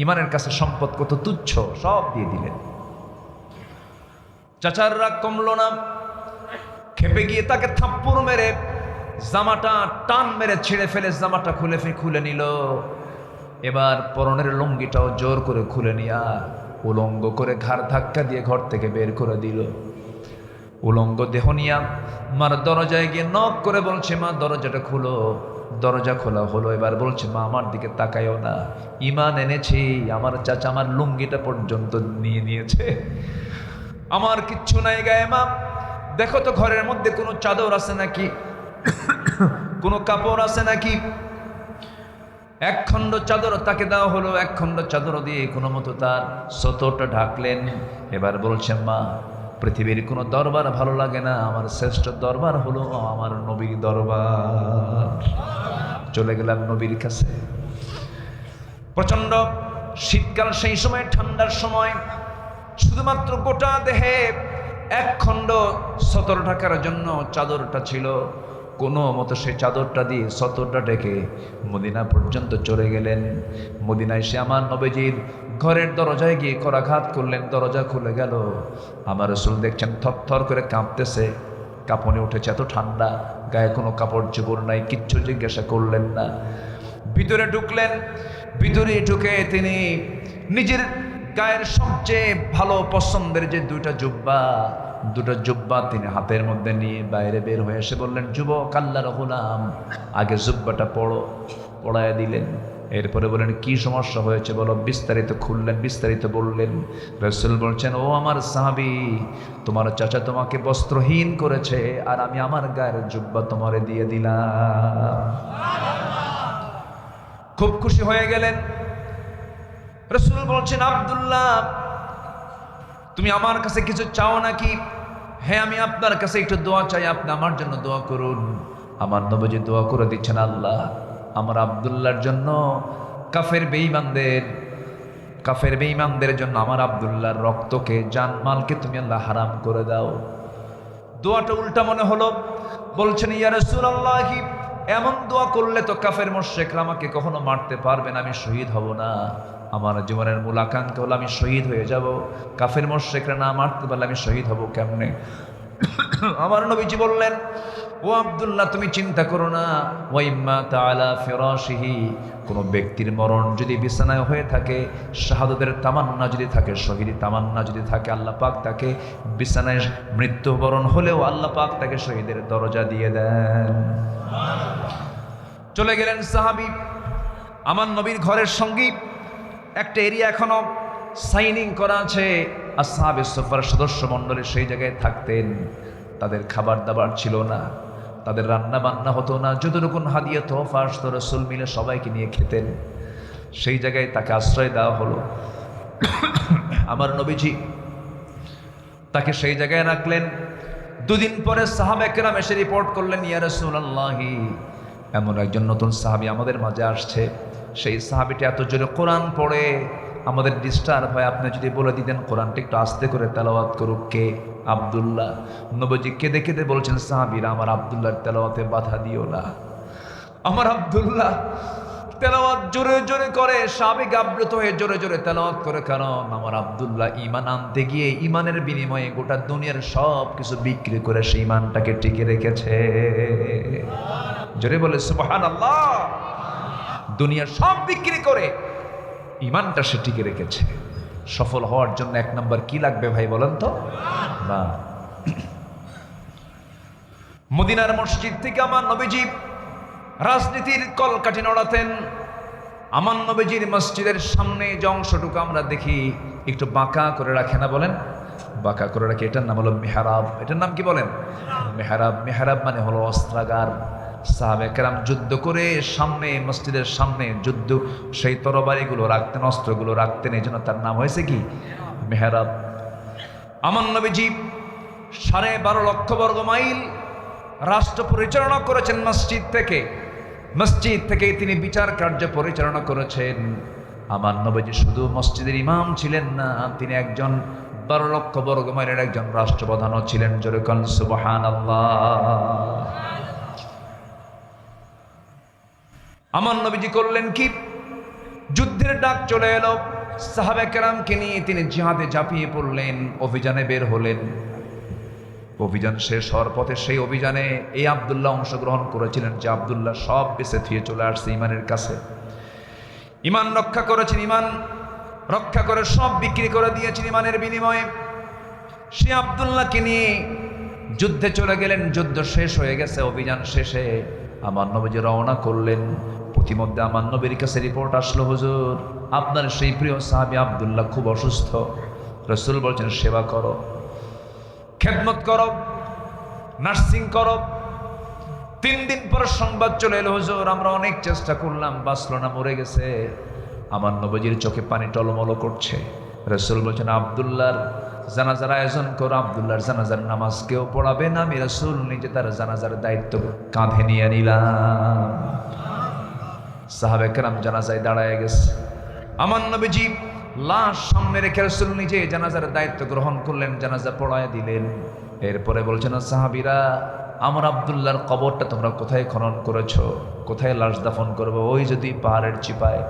ঈমানের কাছে সম্পদ কত তুচ্ছ, সব দিয়ে দিলেন। চাচার রাগ কমলো না, খেপে গিয়ে তাকে থাপ্পড় মেরে জামাটা টান মেরে ছিঁড়ে ফেলে জামাটা খুলে নিল। এবার পরনের লুঙ্গিটাও জোর করে খুলে নিয়া উলঙ্গ করে ঘাড় ধাক্কা দিয়ে ঘর থেকে বের করে দিল। উলঙ্গ দেহ নিয়া মার দরজায় গিয়ে নক করে বলছে, মা দরজাটা খুলো। দরজা খোলা হলো। এবার বলছে, মা আমার দিকে তাকাইও না, ঈমান এনেছি। আমার চাচা আমার লুঙ্গিটা পর্যন্ত নিয়ে নিয়েছে, আমার কিচ্ছু নাই গায়ে। মা দেখো তো ঘরের মধ্যে কোনো চাদর আছে নাকি, কোনো কাপড় আছে নাকি? এক খণ্ড চাদর তাকে দেওয়া হলো, এক খণ্ড চাদর দিয়ে কোনো মতো তার সতরটা ঢাকলেন। এবার বলছেন, মা পৃথিবীর কোনো দরবার ভালো লাগে না, আমার শ্রেষ্ঠ দরবার হলো আমার নবীর দরবার। চলে গেলাম নবীর কাছে। প্রচন্ড শীতকাল, সেই সময় ঠান্ডার সময়, শুধুমাত্র গোটা দেহে এক খণ্ড সতর ঢাকার জন্য চাদরটা ছিল। কোনো মতো সেই চাদরটা দিয়ে সতরটা ডেকে মদিনা পর্যন্ত চলে গেলেন। মদিনায় এসে আমার নবীজির ঘরের দরজায় গিয়ে করাঘাত করলেন, দরজা খুলে গেল। আমার রাসূল দেখছেন থরথর করে কাঁপতেছে, কাঁপনে উঠেছে, এত ঠান্ডা, গায়ে কোনো কাপড় চোপড় নাই, কিচ্ছু জিজ্ঞাসা করলেন না। ভিতরে ঢুকলেন, ভিতরে ঢুকে তিনি নিজের গায়ের সবচেয়ে ভালো পছন্দের যে দুটো জুব্বা তিনি হাতের মধ্যে নিয়ে বাইরে বের হয়ে এসে বললেন, যুবক আল্লাহর গোলাম, আগে জুব্বাটা পড়ায় দিলেন। এরপরে বললেন, কি সমস্যা হয়েছে বলো, বিস্তারিত খুললেন, বিস্তারিত বললেন। রাসূল বলছেন, ও আমার সাহাবী, তোমার চাচা তোমাকে বস্ত্রহীন করেছে, আর আমি আমার গায়ের জুব্বা তোমারে দিয়ে দিলাম। খুব খুশি হয়ে গেলেন। রাসূল বলছেন, আব্দুল্লাহ তুমি আমার কাছে কিছু চাও নাকি? হ্যাঁ, আমি আপনার কাছে একটু দোয়া চাই, আপনি আমার জন্য দোয়া করুন। আমার নবীজি দোয়া করে দিচ্ছেন, আল্লাহ আমার আব্দুল্লাহর জন্য কাফের বেঈমানদের জন্য আমার আব্দুল্লাহর রক্তকে, জানমালকে তুমি আল্লাহ হারাম করে দাও। দোয়াটা উল্টা মনে হলো। বলছেন, ইয়া রাসূলুল্লাহ, এমন দোয়া করলে তো কাফের মুশরিকরা আমাকে কখনো মারতে পারবে না, আমি শহীদ হব না। আমার জীবনের মূল আকাঙ্ক্ষা হলো আমি শহীদ হয়ে যাব, কাফের মুশরিকরা না মারতে পারলে আমি শহীদ হব কেমনে? আমার নবীজি বললেন, ও আব্দুল্লাহ তুমি চিন্তা করো না, ওয়াইম্মা তাআলা ফিরাশিহি, কোনো ব্যক্তির মরণ যদি বিছানায় হয়ে থাকে, শাহাদাতের তামান্না যদি থাকে, শহীদ তামান্না যদি থাকে, আল্লাহ পাক তাকে বিছানায় মৃত্যুবরণ হলেও আল্লাহ পাক তাকে শহীদের দরজা দিয়ে দেন। চলে গেলেন সাহাবী। আমার নবীর ঘরের সঙ্গী একটা এরিয়া এখনো সাইনিং করা আছে, আসহাবে সুফার সদস্য মণ্ডলী সেই জায়গায় থাকতেন। তাদের খাবার দাবার ছিল না, তাদের রান্না বান্না হতো না, যতটুকুন হাদিয়া তোহফা আসতো রাসূল মিলে সবাইকে নিয়ে খেতেন। সেই জায়গায় তাকে আশ্রয় দেওয়া হলো। আমার নবীজি তাকে সেই জায়গায় রাখলেন। দুদিন পরে সাহাবায়ে কেরাম এসে রিপোর্ট করলেন, ইয়া রাসূলুল্লাহি, এমন একজন নতুন সাহাবী আমাদের মাঝে আসছে। সেই সাহাবীটা এত জোরে কোরআন পড়ে আমাদের ডিস্টার্ব হয়, আপনি যদি বলে দিতেন কোরআনটা একটু আস্তে করে তেলাওয়াত করুক। কে? আব্দুল্লাহ। নবীজি কেঁদে কেঁদে বলছেন, সাহাবীরা আমার আব্দুল্লাহর তেলাওয়াতে বাধা দিও না। আমার আব্দুল্লাহ তেলাওয়াত জোরে জোরে করে, সাহাবী আপ্লুত হয়ে জোরে জোরে তেলাওয়াত করে, কারণ আমার আব্দুল্লাহ ঈমান আনতে গিয়ে ঈমানের বিনিময়ে গোটা দুনিয়ার সব কিছু বিক্রি করে সেই ঈমানটাকে টিকে রেখেছে। জোরে বলে সুবহানাল্লাহ। দুনিয়ার সব বিক্রি করে ঈমানটা সে টিকে রেখেছে। সফল হওয়ার জন্য এক নাম্বার কি লাগবে ভাই বলেন তো? না। মদিনার মসজিদ থেকে আমার নবীজি রাজনীতির কলকাঠি নড়াতেন। আমার নবীজির মসজিদের সামনে যে অংশটুকু আমরা দেখি একটু বাঁকা করে রাখে না, বলেন? বাঁকা করে রাখে, এটার নাম হলো মেহরাব। এটার নাম কি বলেন? মেহরাব। মেহরাব মানে হলো অস্ত্রাগার। সাহাবায়ে কেরাম যুদ্ধ করে সামনে, মসজিদের সামনে যুদ্ধ সেই তরবারিগুলো রাখতেন, অস্ত্রগুলো রাখতেন, এই জন্য তার নাম হয়েছে কি? মেহরাব। আমার নবীজি 12.5 লক্ষ বর্গ মাইল রাষ্ট্র পরিচালনা করেছেন মসজিদ থেকে। মসজিদ থেকে তিনি বিচার কার্য পরিচালনা করেছেন। আমার নবীজি শুধু মসজিদের ইমাম ছিলেন না, তিনি একজন 12 লক্ষ বর্গ মাইলের একজন রাষ্ট্রপ্রধানও ছিলেন। জোরে কোন সুবহানাল্লাহ। আমার নবীজি করলেন কি? যুদ্ধের ডাক চলে এলো, সাহাবায়ে কেরামকে নিয়ে তিনি জিহাদে ঝাঁপিয়ে পড়লেন, অভিযানে বের হলেন। অভিযান শেষ হওয়ার পথে সেই অভিযানে এই আব্দুল্লাহ অংশগ্রহণ করেছিলেন, যে আব্দুল্লাহ সব বেঁচে থিয়ে চলে আসছে ইমানের কাছে। ইমান রক্ষা করেছেন, ইমান রক্ষা করে সব বিক্রি করে দিয়েছেন ইমানের বিনিময়ে। সে আব্দুল্লাহকে নিয়ে যুদ্ধে চলে গেলেন। যুদ্ধ শেষ হয়ে গেছে, অভিযান শেষে আমার নবীজি রওনা করলেন। প্রতিমধ্যে আমার নবীর কাছে রিপোর্ট আসলো, হুজুর আপনার সেই প্রিয় সাহাবী আব্দুল্লাহ খুব অসুস্থ। রাসূল বলছেন সেবা করো, খেদমত করো, নার্সিং করো। 3 দিন পর সংবাদ চলে এলো, হুজুর আমরা অনেক চেষ্টা করলাম, বাঁচলো না, মরে গেছে। আমার নবীজির চোখে পানি টলমল করছে। রাসূল বলছেন আব্দুল্লাহর জানাজার আয়োজন করো, আব্দুল্লাহর জানাজার নামাজ কেউ পড়াবে না, আমি রাসূল নিজে তার জানাজার দায়িত্ব কাঁধে নিয়ে নিলাম। সাহাবায়ে কেরাম জানাজায় দাঁড়ায় গেছে। আমার নবীজি লাশ সামনে রেখে রাসূল নিজে জানাজার দায়িত্ব গ্রহণ করলেন, জানাজা পড়ায় দিলেন। এরপরে বলছেন, সাহাবীরা আমার আব্দুল্লাহর কবরটা তোমরা কোথায় খনন করেছো? কোথায় লাশ দাফন করবো? ওই যে 2 পাহাড়ের চিপায়,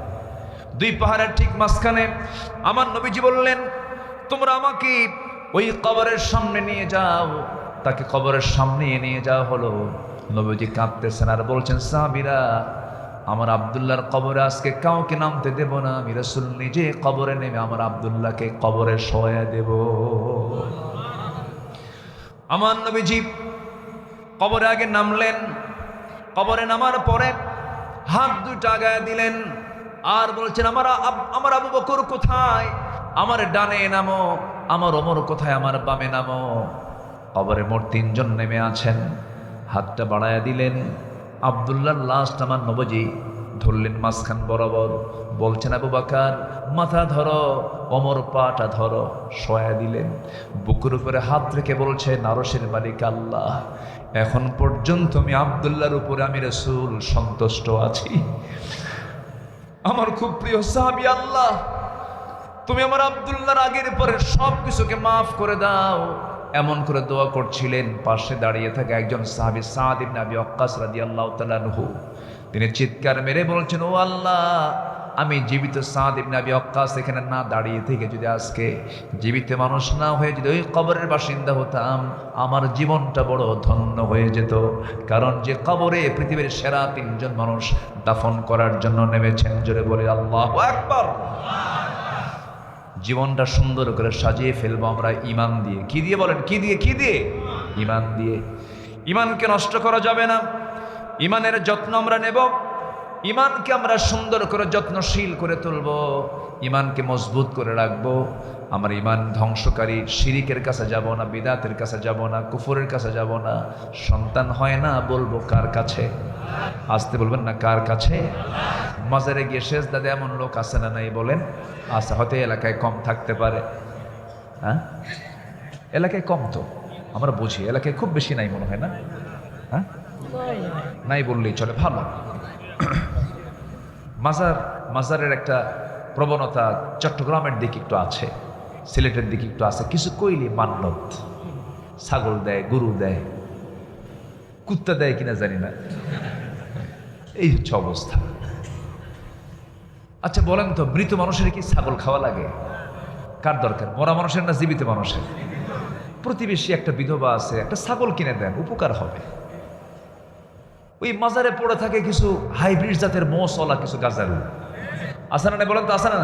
2 পাহাড়ের ঠিক মাঝখানে। আমার নবীজি বললেন, তোমরা আমাকে ওই কবরের সামনে নিয়ে যাও। তাকে কবরের সামনে নিয়ে যাওয়া হলো। নবীজি কাঁদতেছেন আর বলছেন, সাহাবীরা আমার আব্দুল্লাহর কবরে আজকে কাউকে নামতে দেব না, আমি রাসূল নিজে কবরে নেমে আমার আব্দুল্লাহকে কবরে শোয়া দেব। আমার নবীজি কবরে আগে নামলেন। কবরে নামার পরে হাত 2টা আগায় দিলেন আর বলছেন, আমার আবু বকর কোথায়? আমার ডানে নামো। আমার ওমর কোথায়? আমার বামে নামো। কবরে মোট 3 জন নেমে আছেন। হাতটা বাড়ায়া দিলেন। আব্দুল্লাহর লাশটা আমার নবীজি ধরলেন মাঝখান বরাবর। বলছেন, আবু বকর মাথা ধরো, ওমর পাটা ধরো। শোয়া দিলেন। বুকের উপরে হাত রেখে বলছেন, আরশের মালিক আল্লাহ, এখন পর্যন্ত আমি আব্দুল্লাহর উপরে আমি রাসূল সন্তুষ্ট আছি। আমার খুব প্রিয় সাহাবী, আল্লাহ তুমি আমার আব্দুল্লাহর আগের পরে সব কিছুকে মাফ করে দাও। এমন করে দোয়া করছিলেন। পাশে দাঁড়িয়ে থাকা একজন সাহাবী সাদ ইবনে আবি ওয়াক্কাস রাদিয়াল্লাহু তাআলা আনহু, তিনি চিৎকার মেরে বলছেন, ও আল্লাহ আমি জীবিত সাদ ইবনে আবি ওয়াক্কাস এখানে না দাঁড়িয়ে থেকে যদি আজকে জীবিত মানুষ না হয়ে যদি ওই কবরের বাসিন্দা হতাম, আমার জীবনটা বড় ধন্য হয়ে যেত। কারণ যে কবরে পৃথিবীর সেরা 3 জন মানুষ দাফন করার জন্য নেমেছেন, জোরে বলে আল্লাহু আকবার। জীবনটা সুন্দর করে সাজিয়ে ফেলবো আমরা ঈমান দিয়ে। কি দিয়ে বলেন? কি দিয়ে? কি দিয়ে? ঈমান দিয়ে। ঈমানকে নষ্ট করা যাবে না, ঈমানের যত্ন আমরা নেব, ঈমানকে আমরা সুন্দর করে যত্নশীল করে তুলব, ঈমানকে মজবুত করে রাখবো। আমার ঈমান ধ্বংসকারী শিরিকের কাছে যাব না, বিদাতের কাছে যাব না, কুফরের কাছে যাব না। সন্তান হয় না, বলবো কার কাছে? আসতে বলবেন না, কার কাছে? মাজারে গিয়ে সেজদা দেয় এমন লোক আছে না নাই বলেন? আচ্ছা, হয়তো এলাকায় কম থাকতে পারে। হ্যাঁ, এলাকায় কম তো আমরা বুঝি, এলাকায় খুব বেশি নাই মনে হয় না? হ্যাঁ, নাই বললেই চলে, ভালো। মাজারের একটা প্রবণতা চট্টগ্রামের দিকে একটু আছে, সিলেটের দিকে একটু আছে। কিছু কইলি মান্নত, ছাগল দেয়, গরু দেয়, কুত্তা দেয় কিনা জানি না, এই হচ্ছে অবস্থা। আচ্ছা বলেন তো, মৃত মানুষের কি ছাগল খাওয়া লাগে? কার দরকার, মরা মানুষের না জীবিত মানুষের? প্রতিবেশী একটা বিধবা আছে, একটা ছাগল কিনে দেন, উপকার হবে। ওই মাজারে পড়ে থাকে কিছু হাইব্রিড জাতের মোষওয়ালা কিছু গাজারু, আছে না? বলেন তো, আছে না?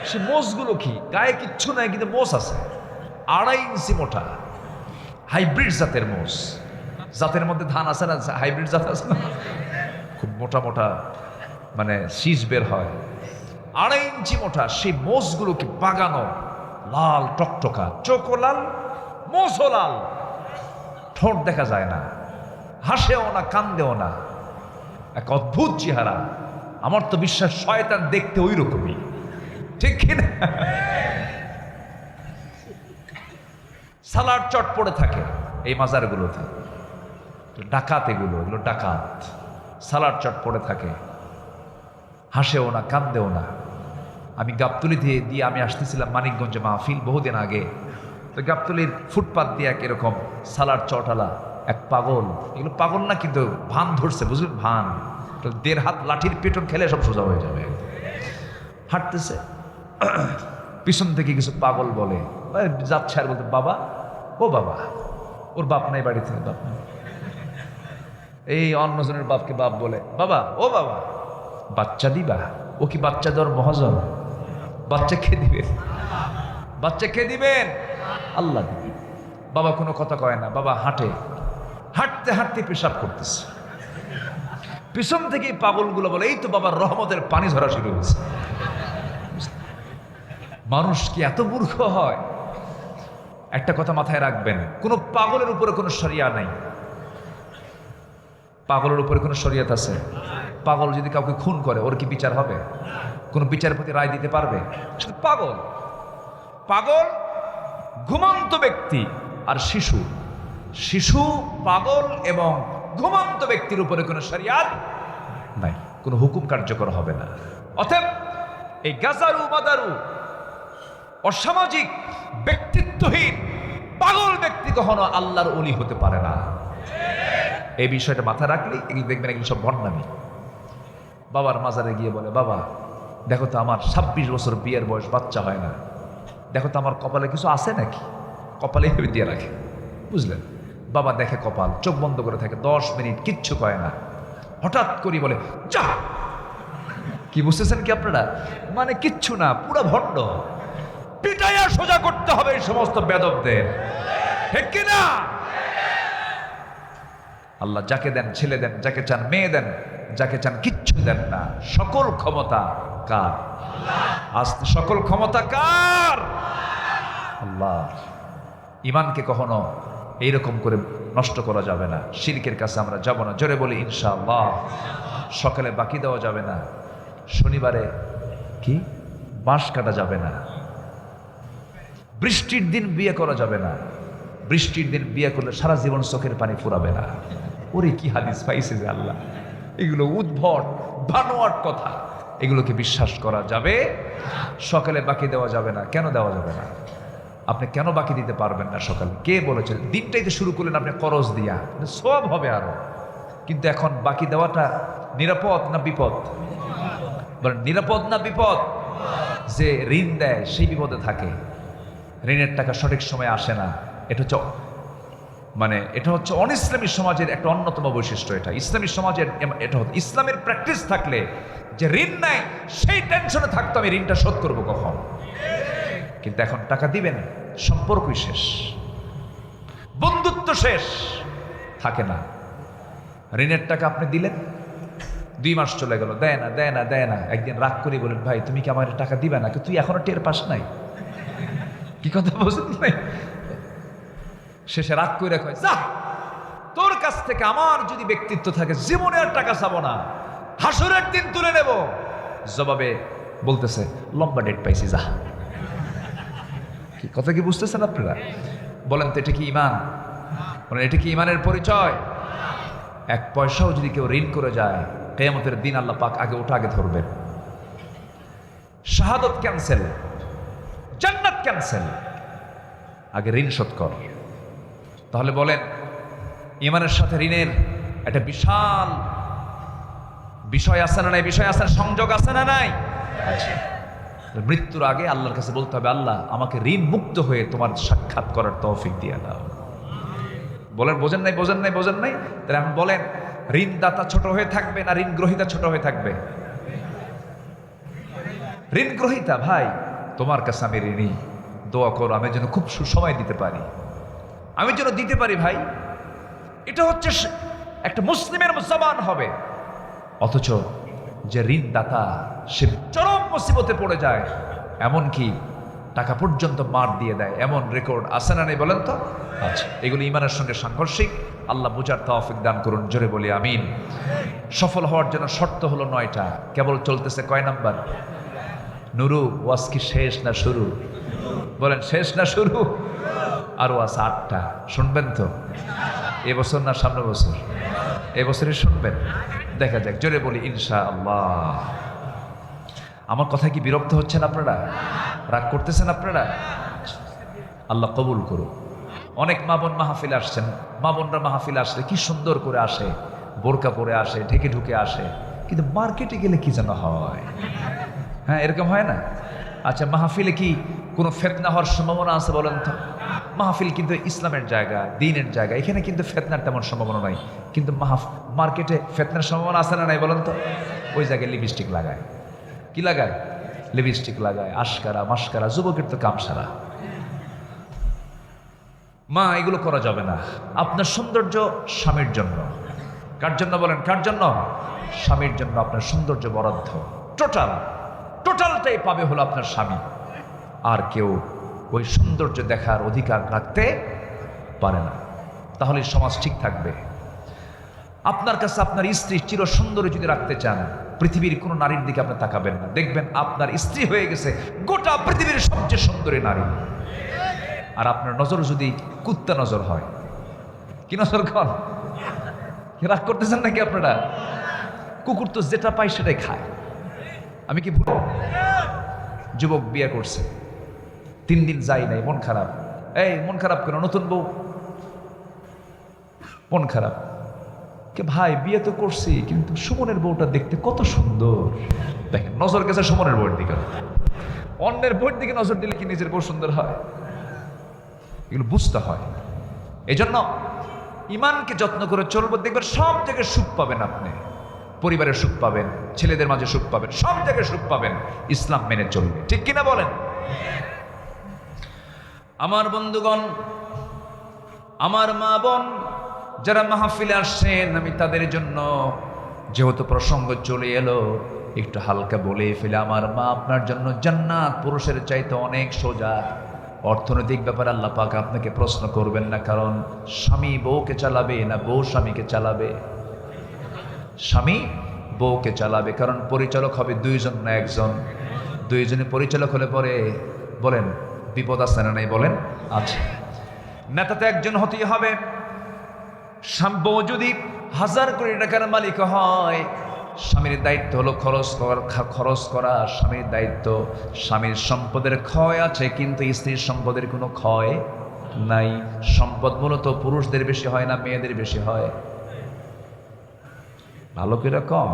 সে মোষগুলো কি, গায়ে কিচ্ছু নাই কিন্তু মোষ আছে, 2.5 ইঞ্চি মোটা হাইব্রিড জাতের মোষ। জাতের মধ্যে ধান আছে না, হাইব্রিড জাত আছে না, খুব মোটা মোটা মানে শীষ বের হয়, 2.5 ইঞ্চি মোটা। সেই মোষগুলো কি বাগানো, লাল টকটকা, চোখও লাল, মোষও লাল, ঠোঁট দেখা যায় না, হাসেও না, কান্দেও না, এক অদ্ভুত চেহারা। আমার তো বিশ্বাস শয়তান দেখতে ওই রকমই, ঠিক কিনা? সালাড চট পড়ে থাকে এই মাজারগুলোতে, ডাকাত, এগুলো ডাকাত, সালাড চট পড়ে থাকে, হাসেও না, কান্দেও না। আমি গাবতলি দিয়ে আমি আসতেছিলাম মানিকগঞ্জে মাহফিল বহুদিন আগে, তো গাবতলির ফুটপাত দিয়ে এক এরকম সালাড চটালা এক পাগল, এগুলো পাগল না কিন্তু ভান ধরছে, বুঝলেন? ভান, 1.5 হাত লাঠির পেটন খেলে সব সোজা হয়ে যাবে। হাঁটতেছে, পিছন থেকে কিছু পাগল বলে, যাচ্ছে আর বলতে, বাবা, ও বাবা। ওর বাপ নাই বাড়িতে, বাপ নাই। এই অন্যজনের বাপকে বাপ বলে, বাবা, ও বাবা, বাচ্চা দিবা? ও কি বাচ্চা দেওয়ার মহাজন? বাচ্চা খেয়ে দিবেন, বাচ্চা খেয়ে দিবেন, আল্লাহ দিবেন। বাবা কোনো কথা কয় না, বাবা হাঁটে, হাঁটতে হাঁটতে পেশাব করতেছে। পিছন থেকে পাগলগুলো বলে, এই তো বাবার রহমতের পানি ঝরা শুরু হয়েছে। মানুষ কি এত মূর্খ হয়? একটা কথা মাথায় রাখবেন, কোনো পাগলের উপরে কোনো শরিয়া নাই। পাগলের উপরে কোনো শরিয়ত আছে? পাগল যদি কাউকে খুন করে, ওর কি বিচার হবে? কোনো বিচারপতি রায় দিতে পারবে? শুধু পাগল। পাগল ঘুমন্ত ব্যক্তি আর শিশু, শিশু, পাগল এবং ঘুমন্ত ব্যক্তির উপরে কোনো শরিয়াত নাই, কোনো হুকুম কার্যকর হবে না। অতএব এই গাজারু মাদারু অসামাজিক ব্যক্তিত্বহীন পাগল ব্যক্তি কখনো আল্লাহর ওলি হতে পারে না। এই বিষয়টা মাথায় রাখলেই এগুলো দেখবেন, এগুলো সব ভণ্ডামি। বাবার মাজারে গিয়ে বলে, বাবা দেখো তো আমার 26 বছর বিয়ের বয়স, বাচ্চা হয় না, দেখো তো আমার কপালে কিছু আছে নাকি? কপালে ভেবে দিয়ে রাখে, বুঝলেন? বাবা দেখে কপাল, চোখ বন্ধ করে থাকে 10 মিনিট, কিচ্ছু কয় না। হঠাৎ করে বলে, যা। কি বুঝতেছেন কি আপনারা? মানে কিচ্ছু না, পুরো ভণ্ড। পিটাইয়া সোজা করতে হবে এই সমস্ত বেদবদের, ঠিক কিনা? আল্লাহ যাকে দেন ছেলে দেন, যাকে চান মেয়ে দেন, যাকে চান কিচ্ছু দেন না। সকল ক্ষমতা কার? আস্তে, সকল ক্ষমতা কার? আল্লাহ। ঈমানকে কখনো এইরকম করে নষ্ট করা যাবে না, শিরকের কাছে আমরা যাব না। জোরে বলি ইনশাআল্লাহ। সকালে বাকি দেওয়া যাবে না, শনিবারে কি বাঁশ কাটা যাবে না, বৃষ্টির দিন বিয়ে করা যাবে না, বৃষ্টির দিন বিয়ে করলে সারা জীবন চোখের পানি ফুরাবে না। ওরে কি হাদিস পাইছে যে আল্লাহ! এগুলো উদ্ভট বানোয়াট কথা, এগুলোকে বিশ্বাস করা যাবে? সকালে বাকি দেওয়া যাবে না। কেন দেওয়া যাবে না? আপনি কেন বাকি দিতে পারবেন না সকালে? কে বলেছে? দিনটাইতে শুরু করলেন আপনি করজ দিয়া, সব হবে আরো। কিন্তু এখন বাকি দেওয়াটা নিরাপদ না বিপদ? বলেন নিরাপদ না বিপদ? যে ঋণ দেয় সেই বিপদে থাকে, ঋণের টাকা সঠিক সময় আসে না। এটা হচ্ছে এটা হচ্ছে অনিসলামী সমাজের একটা অন্যতম বৈশিষ্ট্য। এটা ইসলামী সমাজের এটা হচ্ছে ইসলামের প্র্যাকটিস থাকলে যে ঋণ নেয় সেই টেনশনে থাকতো আমি ঋণটা শোধ করবো কখন। কিন্তু এখন টাকা দিবেন, সম্পর্কই শেষ, বন্ধুত্ব শেষ, থাকে না। ঋণের টাকা আপনি দিলেন, 2 মাস চলে গেল, দেয় না দেয় না দেয় না। একদিন রাগ করে বলেন, ভাই তুমি কি আমার টাকা দিবে না? তুই এখনো টের পাস নাই? কি কথা বুঝলেন নাই? শেষে রাগ করে কয়, যা, তোর কাছ থেকে আমার যদি ব্যক্তিত্ব থাকে জীবনে আর টাকা চাবো না, হাসরের দিন তুলে নেব। জবাবে বলতেছে, লম্বা ডেট পাইছি, যা। কি কথা কি বুঝতেছেন আপনারা? বলেন তো এটা কি ঈমান? বলেন এটা কি ঈমানের পরিচয়? 1 পয়সাও যদি কেউ ঋণ করে যায়, কিয়ামতের দিন আল্লাহ পাক আগে ওটা আগে ধরবেন। শাহাদত ক্যান্সেল, জান্নাত ক্যান্সেল, আগে ঋণ শোধ কর। তাহলে বলেন ঈমানের সাথে ঋণের একটা বিশাল বিষয় আছে না নাই? বিষয় আছে, সংযোগ আছে না নাই? আচ্ছা, মৃত্যুর আগে আল্লাহর কাছে বলতে হবে, আল্লাহ আমাকে ঋণ মুক্ত হয়ে তোমার সাক্ষাৎ করার তৌফিক দিয়ে দাও। বলেন বোঝেন নাই? বোঝেন নাই? বোঝেন নাই? তাহলে এখন বলেন, ঋণদাতা ছোট হয়ে থাকবে না ঋণ গ্রহীতা ছোট হয়ে থাকবে? ঋণ গ্রহীতা, ভাই তোমার কাছে আমি ঋণী, দোয়া করো আমি যেন খুব সুসময় দিতে পারি, আমি যেন দিতে পারি। ভাই এটা হচ্ছে একটা মুসলিমের জবান হবে। অথচ যে ঋণদাতা সে চরম মুসিবতে পড়ে যায়, এমনকি টাকা পর্যন্ত মার দিয়ে দেয়, এমন রেকর্ড আছে না নেই? বলেন তো। আচ্ছা, এগুলো ঈমানের সঙ্গে সাংঘর্ষিক। আল্লাহ বুঝার তৌফিক দান করুন, জোরে বলি আমিন। সফল হওয়ার জন্য শর্ত হলো 9টা, কেবল চলতেছে কয় নাম্বার? নুরু, ওয়াজ কি শেষ না শুরু? বলেন শেষ না শুরু? আরো আছে 8টা, শুনবেন তো? এবছর না সামনের বছর? এবছরই শুনবেন, দেখা যাক। জোরে বলি ইনশাআল্লাহ। আমার কথা কি বিরক্ত হচ্ছেন আপনারা? রাগ করতেছেন আপনারা? আল্লাহ কবুল করুন। অনেক মা বোন মাহফিলে আসছেন, মা বোনরা মাহফিলে আসলে কি সুন্দর করে আসে, বোরকা পরে আসে, ঢেকে ঢুকে আসে, কিন্তু মার্কেটে গেলে কি যেন হয়। হ্যাঁ, এরকম হয় না? আচ্ছা, মাহফিলে কি কোনো ফিতনা হওয়ার সম্ভাবনা আছে বলেন তো? মাহফিল কিন্তু ইসলামের জায়গা, দ্বীনের জায়গা, এখানে কিন্তু ফিতনার তেমন সম্ভাবনা নাই। কিন্তু মার্কেটে ফিতনার সম্ভাবনা আছে না নাই বলেন তো? ওই জায়গায় লিপস্টিক লাগায়। কি লাগায়? লিপস্টিক লাগায়, আশকারা মাস্কারা, যুবকের তো কাম সারা। মা, এগুলো করা যাবে না। আপনার সৌন্দর্য স্বামীর জন্য। কার জন্য বলেন? কার জন্য? স্বামীর জন্য আপনার সৌন্দর্য বরাদ্দ। টোটালটাই পাবে হলো আপনার স্বামী। আর কেউ ওই সৌন্দর্য দেখার অধিকার রাখতে পারে না। তাহলে সমাজ ঠিক থাকবে। আপনার কাছে আপনার স্ত্রী চির সুন্দরী যদি রাখতে চান, পৃথিবীর কোনো নারীর দিকে আপনি তাকাবেন না, দেখবেন আপনার স্ত্রী হয়ে গেছে গোটা পৃথিবীর সবচেয়ে সুন্দরী নারী। আর আপনার নজর যদি কুত্তা নজর হয়, কি নজর কন? রাগ করতেছেন নাকি আপনারা? কুকুর তো যেটা পায় সেটাই খায়। আমি কি ভুল? যুবক বিয়ে করছে, 3 দিন যাই নাই, মন খারাপ। এই মন খারাপ কেন? নতুন বউ, মন খারাপ। কে ভাই, বিয়ে তো করছি, কিন্তু সুমনের বউটা দেখতে কত সুন্দর। দেখেন, নজর গেছে সুমনের বউয়ের দিকে। অন্যের বউয়ের দিকে নজর দিলে কি নিজের বউ সুন্দর হয়? এগুলো বুঝতে হয়। এই জন্য ইমানকে যত্ন করে চলবো, দেখবেন সব জায়গায় সুখ পাবেন। আপনি পরিবারের সুখ পাবেন, ছেলেদের মাঝে সুখ পাবেন, সব জায়গায় সুখ পাবেন ইসলাম মেনে চলবে। ঠিক কিনা বলেন? আমার বন্ধুগণ, আমার মা বোন যারা মাহফিলে আসছেন, আমি তাদের জন্য, যেহেতু প্রসঙ্গ চলে এলো, একটু হালকা বলে ফেলে, আমার মা আপনার জন্য জান্নাত পুরুষের চাইতে অনেক সোজা। অর্থনৈতিক ব্যাপারে আল্লাহ পাক আপনাকে প্রশ্ন করবেন না, কারণ স্বামী বউকে চালাবে না বউ স্বামীকে চালাবে? স্বামী বউকে চালাবে, কারণ পরিচালক হবে 2 জন না 1 জন। 2 জনে পরিচালক হলে পরে বলেন বিপদ আছে না নাই? বলেন আছে। নেতা তো 1 জন হতেই হবে। বউ যদি 1000 কোটি টাকার মালিক হয়, স্বামীর দায়িত্ব হলো খরচ করা। স্বামীর দায়িত্ব, স্বামীর সম্পদের ক্ষয় আছে, কিন্তু স্ত্রীর সম্পদের কোনো ক্ষয় নাই। সম্পদ মূলত পুরুষদের বেশি হয় না মেয়েদের বেশি হয়? ভালো করে কম।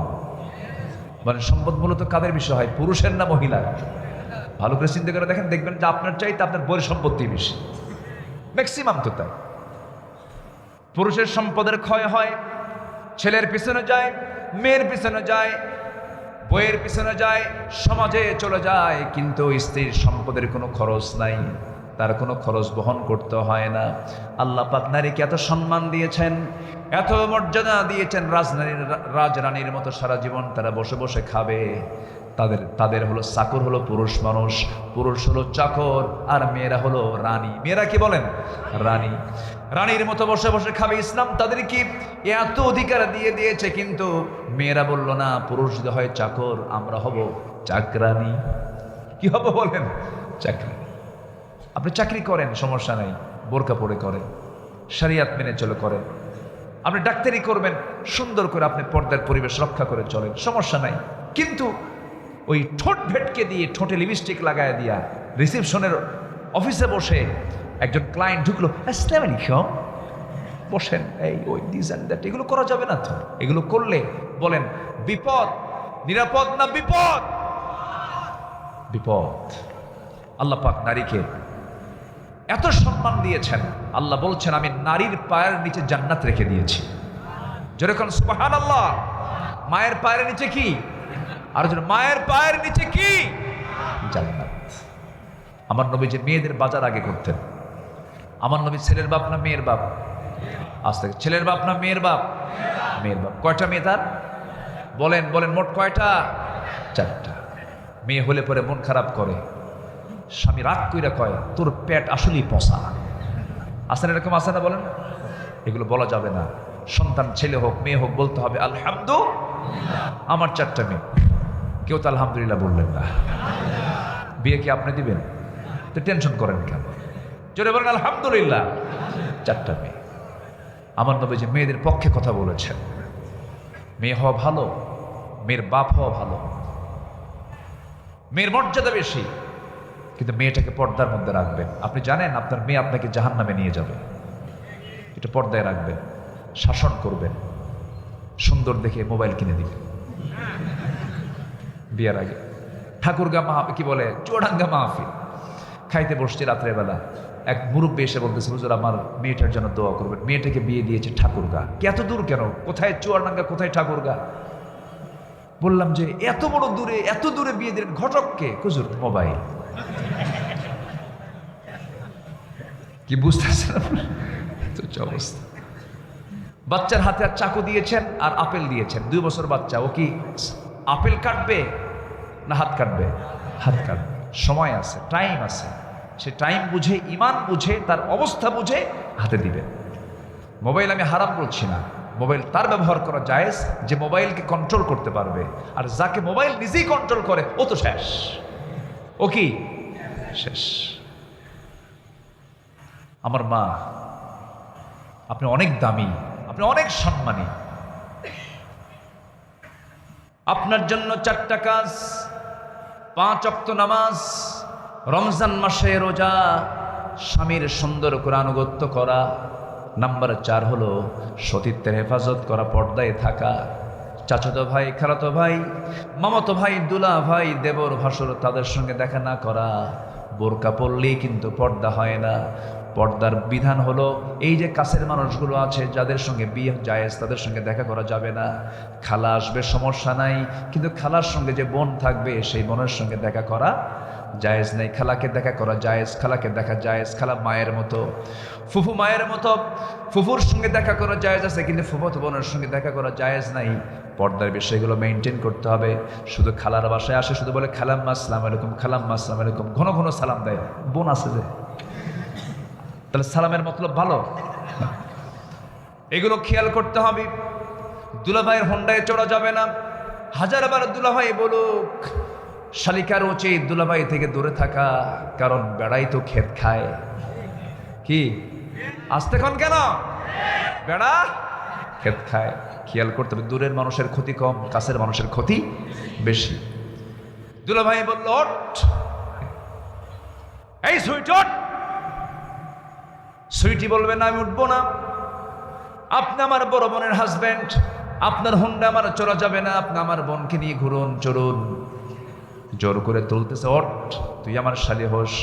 মানে সম্পদ মূলত কাদের বিষয় হয়, পুরুষের না মহিলার? ভালো করে চিন্তা করে দেখেন, দেখবেন যে আপনার চাইতে আপনার বইয়ের সম্পত্তি বেশি, ম্যাক্সিমাম তো তাই। পুরুষের সম্পদের ক্ষয় হয়, ছেলের পিছনে যায়, মেয়ের পিছনে যায়, বইয়ের পিছনে যায়, সমাজে চলে যায়, কিন্তু স্ত্রীর সম্পদের কোনো খরচ নাই, তার কোনো খরচ বহন করতে হয় না। আল্লাহ পাক নারীকে এত সম্মান দিয়েছেন, এত মর্যাদা দিয়েছেন, রাজরানীর মতো সারা জীবন তারা বসে বসে খাবে। তাদের হলো চাকর হলো পুরুষ মানুষ, পুরুষ হলো চাকর, আর মেয়েরা হলো রানী। মেয়েরা কি বলেন? রানী। রানীর মতো বসে বসে খাবে। ইসলাম তাদের কি এত অধিকার দিয়ে দিয়েছে, কিন্তু মেয়েরা বলল না, পুরুষ যদি হয় চাকর, আমরা হব চাকরানী। কি হব বলেন? চাকরানী। আপনি চাকরি করেন, সমস্যা নাই, বোরকা পরে করেন, শরিয়াত মেনে চলে করেন। আপনি ডাক্তারি করবেন, সুন্দর করে আপনি পর্দার পরিবেশ রক্ষা করে চলেন, সমস্যা নাই। কিন্তু ওই ঠোঁট ভেটকে দিয়ে, ঠোঁটে লিপস্টিক লাগায় দিয়া রিসেপশনের অফিসে বসে একজন ক্লায়েন্ট ঢুকলো, আসসালামু আলাইকুম, বসেন, এই ওই দিস অ্যান্ড দ্যাট, এগুলো করা যাবে না তো। এগুলো করলে বলেন বিপদ, নিরাপদ না বিপদ? বিপদ। আল্লাহ পাক নারীকে এত সম্মান দিয়েছেন, আল্লাহ বলছেন আমি নারীর পায়ের নিচে জান্নাত রেখে দিয়েছি। যেরকম সুবহানাল্লাহ। মায়ের পায়ের নিচে কি? আর মায়ের পায়ের নিচে কি? জান্নাত। আমার নবী যে মেয়েদের বাজার আগে করতেন। আমার নবী ছেলের বাপ না মেয়ের বাপ? আজ থেকে ছেলের বাপ না মেয়ের বাপ? মেয়ের বাপ। কয়টা মেয়ে তার? বলেন বলেন, মোট কয়টা? 4টা। মেয়ে হলে পরে মন খারাপ করে, স্বামী রাগ কইরা কয় তোর পেট আসলেই পচা। আসেন এরকম, আসে না? বলেন। এগুলো বলা যাবে না। সন্তান ছেলে হোক মেয়ে হোক বলতে হবে আলহামদুলিল্লাহ। আমার 4টা মেয়ে, কেউ তো আলহামদুলিল্লাহ বললেন না। বিয়ে কি আপনি দিবেন? তো টেনশন করেন কেন? জোরে বলেন আলহামদুলিল্লাহ। 4টা মেয়ে। আমার নবী যে মেয়েদের পক্ষে কথা বলেছেন, মেয়ে হওয়া ভালো, মেয়ের বাপ হওয়া ভালো, মেয়ের মর্যাদা বেশি, কিন্তু মেয়েটাকে পর্দার মধ্যে রাখবেন। আপনি জানেন আপনার মেয়ে আপনাকে জাহান্নামে নিয়ে যাবে, এটা পর্দায় রাখবেন, শাসন করবেন, সুন্দর দেখে মোবাইল কিনে দিবেন বিয়ার আগে। ঠাকুরগা কি বলে, চুয়াডাঙ্গা মাহফিল খাইতে বসছে রাত্রের বেলা, এক মুরব্বী এসে বলতেছে হুজুর আমার মেয়েটার জন্য দোয়া করবেন, মেয়েটাকে বিয়ে দিয়েছে ঠাকুরগা। এত দূর কেন? কোথায় চুয়াডাঙ্গা, কোথায় ঠাকুরগা? বললাম যে এত বড় দূরে, এত দূরে বিয়ে দিলেন, ঘটককে? হুজুর মোবাইল। কি বুঝতেছেন অবস্থা? বাচ্চার হাতে আর চাকু দিয়েছেন আর আপেল দিয়েছেন, 2 বছর বাচ্চা, ও কি আপেল কাটবে না হাত কাটবে? হাত কাটবে। সময় আছে, টাইম আছে, সে টাইম বুঝে, ইমান বুঝে, তার অবস্থা বুঝে হাতে দিবেন। মোবাইল আমি হারাম বলছি না, মোবাইল তার ব্যবহার করা জায়েজ যে মোবাইলকে কন্ট্রোল করতে পারবে, আর যাকে মোবাইল নিজেই কন্ট্রোল করে ও তো শেষ। ও কি শেষ? আমার মা, আপনি অনেক দামি, আপনি অনেক সম্মানী। আপনার জন্য 4টা কাজ: 5 ওয়াক্ত নামাজ, রমজান মাসে রোজা, স্বামীর সুন্দর করে আনুগত্য করা, নাম্বার 4 হলো সতীত্বের হেফাজত করা, পর্দায় থাকা। চাচাতো ভাই, খালাতো ভাই, মামাতো ভাই, দুলা ভাই, দেবর, ভাসুর, তাদের সঙ্গে দেখা না করা। বোরকা পরলেই কিন্তু পর্দা হয় না। পর্দার বিধান হলো এই যে কাছের মানুষগুলো আছে যাদের সঙ্গে বিয়ে জায়েজ, তাদের সঙ্গে দেখা করা যাবে না। খালা আসবে, সমস্যা নাই, কিন্তু খালার সঙ্গে যে বোন থাকবে সেই বোনের সঙ্গে দেখা করা জায়েজ নেই। খালাকে দেখা করা জায়েজ, খালাকে দেখা জায়েজ, খালা মায়ের মতো, ফুফু মায়ের মতো, ফুফুর সঙ্গে দেখা করা জায়েজ আছে, কিন্তু ফুফাতো বোনের সঙ্গে দেখা করা জায়েজ নাই। পর্দার বিষয়গুলো মেনটেন করতে হবে। শুধু খালার বাসায় আসে, শুধু বলে খালাম্মা আসসালামু আলাইকুম, খালাম্মা আসসালামু আলাইকুম, ঘন ঘন সালাম দেয়। বোন আছে যে, তাহলে সালামের মতলব ভালো? এগুলো খেয়াল করতে হবে। দুলাভাইয়ের হোন্ডায় চড়া যাবে না। হাজারবার দুলাভাই বলুক, শালিকার উচিত দুলাভাই থেকে দূরে থাকা, কারণ বেড়াই তো ক্ষেত খায়। কি আসতে ক্ষণ কেন? বেড়া ক্ষেত খায়। খেয়াল করতে হবে, দূরের মানুষের ক্ষতি কম, কাছের মানুষের ক্ষতি বেশি। দুলাভাই বলল ওঠ, এই সুইট ওঠ। সুইটি বলবে না আমি উঠবো না, আপনি আমার বড় বোনের হাজব্যান্ড, আপনার হুন্ডা আমার চলা যাবে না, আপনি আমার বোনকে নিয়ে ঘুরুন, চলুন। জোর করে তুলতেছে, ওঠ, তুই আমার শালি হোস।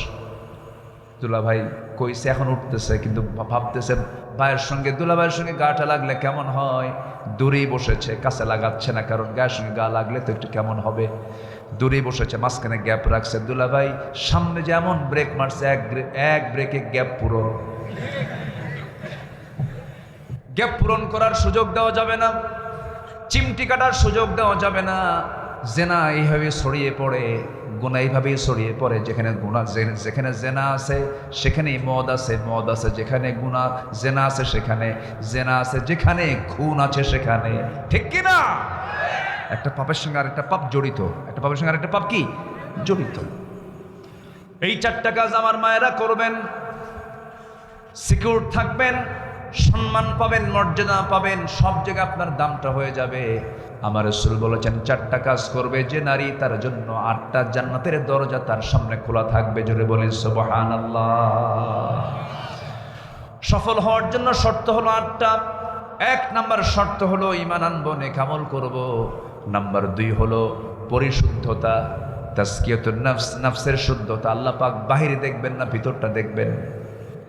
দুলাভাই কইছে, এখন উঠতেছে, কিন্তু ভাবতেছে ভাইয়ের সঙ্গে, দুলাভাইয়ের সঙ্গে গাটা লাগলে কেমন হয়। দূরেই বসেছে, কাছে লাগাচ্ছে না, কারণ গায়ের সঙ্গে গা লাগলে তো একটু কেমন হবে। দূরেই বসেছে, মাঝখানে গ্যাপ রাখছে। দুলাভাই সামনে যেমন ব্রেক মারছে, এক ব্রেকে গ্যাপ পুরো। গ্যাপ পূরণ করার সুযোগ দেওয়া যাবে না, চিমটি কাটার সুযোগ দেওয়া যাবে না। জেনা এইভাবে ছড়িয়ে পড়ে, গুনাহ এইভাবেই ছড়িয়ে পড়ে। যেখানে গুনাহ, যেখানে জেনা আছে সেখানেই মদ আছে, মদ আছে যেখানে গুনাহ, জেনা আছে সেখানে জেনা আছে, যেখানে খুন আছে সেখানে, ঠিক কি না? একটা পাপের সঙ্গে আরেকটা পাপ জড়িত, একটা পাপের সঙ্গে আরেকটা পাপ কি জড়িত। এই চারটা কাজ আমার মায়েরা করবেন, সিকিউর থাকবেন, সম্মান পাবেন, মর্যাদা পাবেন, সব জায়গায় আপনার দামটা হয়ে যাবে। আমার রাসূল বলেছেন, চারটা কাজ করবে যে নারী, তার জন্য 8টা জান্নাতের দরজা তার সামনে খোলা থাকবে। জোরে বলেন সুবহানাল্লাহ। সফল হওয়ার জন্য শর্ত হলো 8টা। 1 নাম্বার শর্ত হলো ঈমান আনবো, নেক আমল করব। নাম্বার 2 হলো পরিশুদ্ধতা, তাজকিয়াতুন নফস, নফসের শুদ্ধতা। আল্লাহ পাক বাহিরে দেখবেন না, ভিতরটা দেখবেন।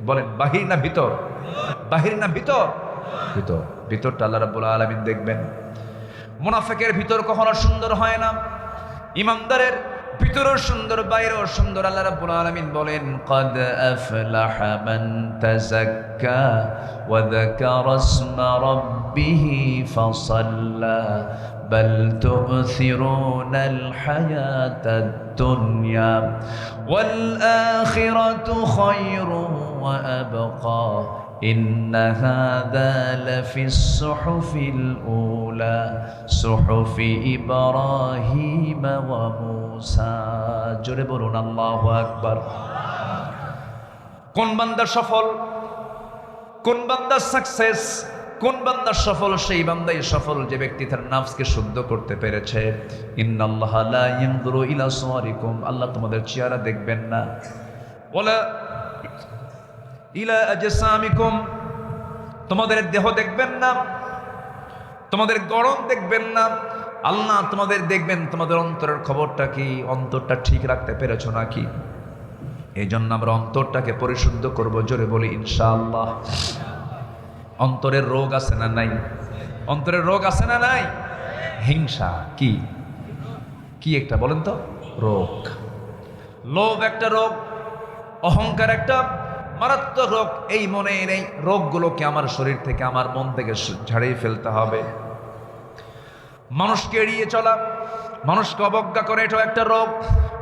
বলেন বাহির না ভিতর? বাহির না ভিতর? ভিতর। ভিতরটা আল্লাহ রাব্বুল আলামিন দেখবেন। মুনাফিকের ভিতর কখনো সুন্দর হয় না, ইমানদারের ভিতরও সুন্দর, বাইরেও সুন্দর। আল্লাহ রাব্বুল আলামিন বলেন, ক্বাদ আফলাহা মান তাযাক্কা ওয়া যাকারা ইসমা রাব্বিহি ফাসাল্লা বাল তু'থিরুনাল হায়াতাদ দুনিয়া ওয়াল আখিরাতু খায়রুন ওয়া আবকা إن هذا لفي الصحف الأولى صحف إبراهيم وموسى জোরে বলুন আল্লাহু আকবার। কোন বান্দা সফল, কোন বান্দা সাকসেস, কোন বান্দা সফল? সেই বান্দাই সফল যে ব্যক্তি তার নফসকে শুদ্ধ করতে পেরেছে। ইন্নাল্লাহা লা ইয়ানজুরু ইলা সুওয়ারিকুম, আল্লাহ তোমাদের চেহারা দেখবেন না, ওয়ালা ইলা আজসামিকুম, তোমাদের দেহ দেখবেন না, তোমাদের গড়ন দেখবেন না। আল্লাহ তোমাদের দেখবেন তোমাদের অন্তরের খবরটা কি, অন্তরটা ঠিক রাখতে পেরেছো নাকি। এই জন্য আমরা অন্তরটাকে পরিশুদ্ধ করব। জোরে বলি ইনশাআল্লাহ। অন্তরের রোগ আছে না নাই? অন্তরের রোগ আছে না নাই? হিংসা কি কি একটা বলেন তো? রোগ। লোভ একটা রোগ, অহংকার একটা মারাত্মক রোগ। এই মনের এই রোগগুলোকে আমার শরীর থেকে, আমার মন থেকে ঝাড়িয়ে ফেলতে হবে। মানুষকে এড়িয়ে চলা, মানুষকে অবজ্ঞা করে, এটাও একটা রোগ।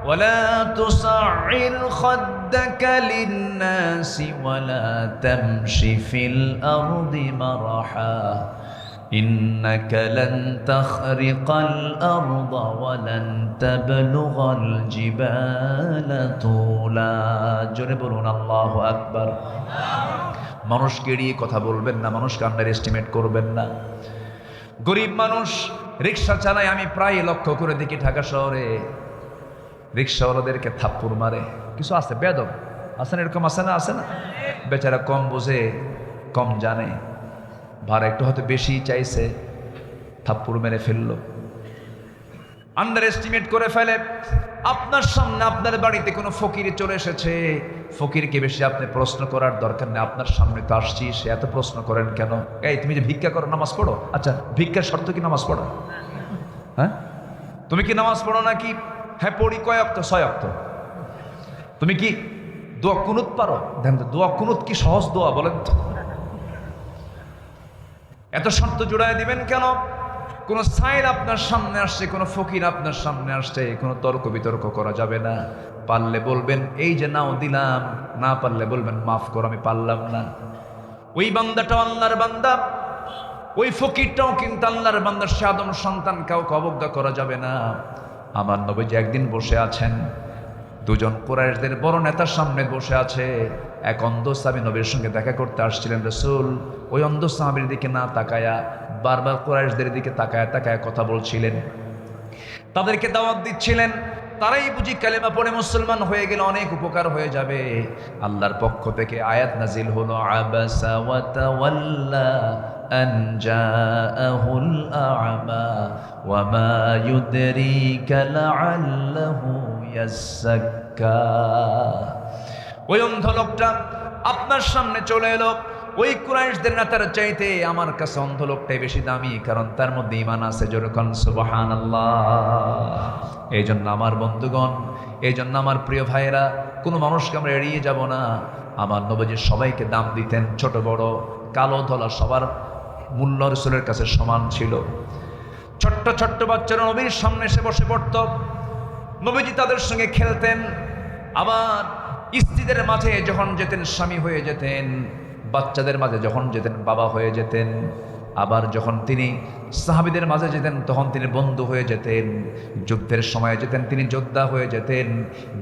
ওয়ালা তুসাইর খাদ্দাকা লিন্নাসি ওয়ালা তামশি ফিল আরদি মারহা ইন্নাকা লান তাখরিকাল আরদা ওয়া লান তাবলুগাল জিবালা তুলা। জোরে বলুন আল্লাহু আকবার। মানুষকে এড়িয়ে কথা বলবেন না, মানুষকে আন্ডার এস্টিমেট করবেন না। গরিব মানুষ রিক্সা চালায়, আমি প্রায় লক্ষ্য করে দেখি ঢাকা শহরে রিক্সাওয়ালাদেরকে থাপ্পড় মারে। কিছু আছে বেয়াদব, আছে না? এরকম আছে না? আছে না? বেচারা কম বোঝে, কম জানে, ভাড়া একটু হয়তো বেশি চাইছে, থাপ্পড় মেরে ফেললো, আন্ডার এস্টিমেট করে ফেলে। আপনার সামনে, আপনার বাড়িতে কোনো ফকির চলে এসেছে, ফকিরকে বেশি আপনি প্রশ্ন করার দরকার নেই। আপনার সামনে তো আসছি, সে এত প্রশ্ন করেন কেন? এই তুমি যে ভিক্ষা করো, নামাজ পড়ো? আচ্ছা, ভিক্ষার শর্ত কি নামাজ পড়া? হ্যাঁ, তুমি কি নামাজ পড়ো নাকি? হ্যাঁ পড়ি। কয় ওয়াক্ত? 6 ওয়াক্ত। তুমি কি দোয়া কুনুত পারো? দেখেন তো, দোয়া কুনুত কি সহজ দোয়া বলেন তো? এত শর্ত জুড়ায় দিবেন কেন? কোন সাইল আপনার সামনে আসছে, কোন ফকির আপনার সামনে আসছে, কোনো তর্ক বিতর্ক করা যাবে না। পারলে বলবেন এই যে নাও দিলাম, না পারলে বলবেন মাফ করো, আমি পারলাম না। ওই বান্দাটাও আল্লাহর বান্দা, ওই ফকিরটাও কিন্তু আল্লাহর বান্দা। সে আদম সন্তান, কাউকে অবজ্ঞা করা যাবে না। আমার নবীজি একদিন বসে আছেন, দুজন কুরাইশদের বড় নেতার সামনে বসে আছে। এক অন্ধ সাহাবী নবীর সঙ্গে দেখা করতে আসছিলেন। রাসূল ওই অন্ধ সাহাবীর দিকে না তাকায়া বারবার কুরাইশদের দিকে তাকায়া তাকায়া কথা বলছিলেন, তাদেরকে দাওয়াত দিচ্ছিলেন। তারাই বুঝি কালেমা পড়ে মুসলমান হয়ে গেলে অনেক উপকার হয়ে যাবে। আল্লাহর পক্ষ থেকে আয়াত নাজিল হলো, আবাসা ওয়া তাওয়াল্লা أن جاءه الأعمى وما يدريك لعله يزكى ওই অন্ধ লোকটা আপনার সামনে চলে এলো। ওই কুরাইশদের নেতার চাইতে আমার কাছে অন্ধ লোকটাই বেশি দামি, কারণ তার মধ্যে ঈমান আছে। যেরকম সুবহানাল্লাহ। এই জন্য আমার বন্ধুগণ, এই জন্য আমার প্রিয় ভাইয়েরা, কোনো মানুষকে আমরা এড়িয়ে যাব না। আমার নবীজি সবাইকে দাম দিতেন, ছোট বড়, কালো ধলা, সবার মূল্য রাসূলের কাছে সমান ছিল। ছোট্ট ছোট্ট বাচ্চারা নবীর সামনে এসে বসে পড়ত, নবীজি তাদের সঙ্গে খেলতেন। আবার স্ত্রীদের মাঝে যখন যেতেন স্বামী হয়ে যেতেন, বাচ্চাদের মাঝে যখন যেতেন বাবা হয়ে যেতেন। আবার যখন তিনি সাহাবীদের মাঝে যেতেন তখন তিনি বন্ধু হয়ে যেতেন। যুদ্ধের সময় যেতেন তিনি যোদ্ধা হয়ে যেতেন।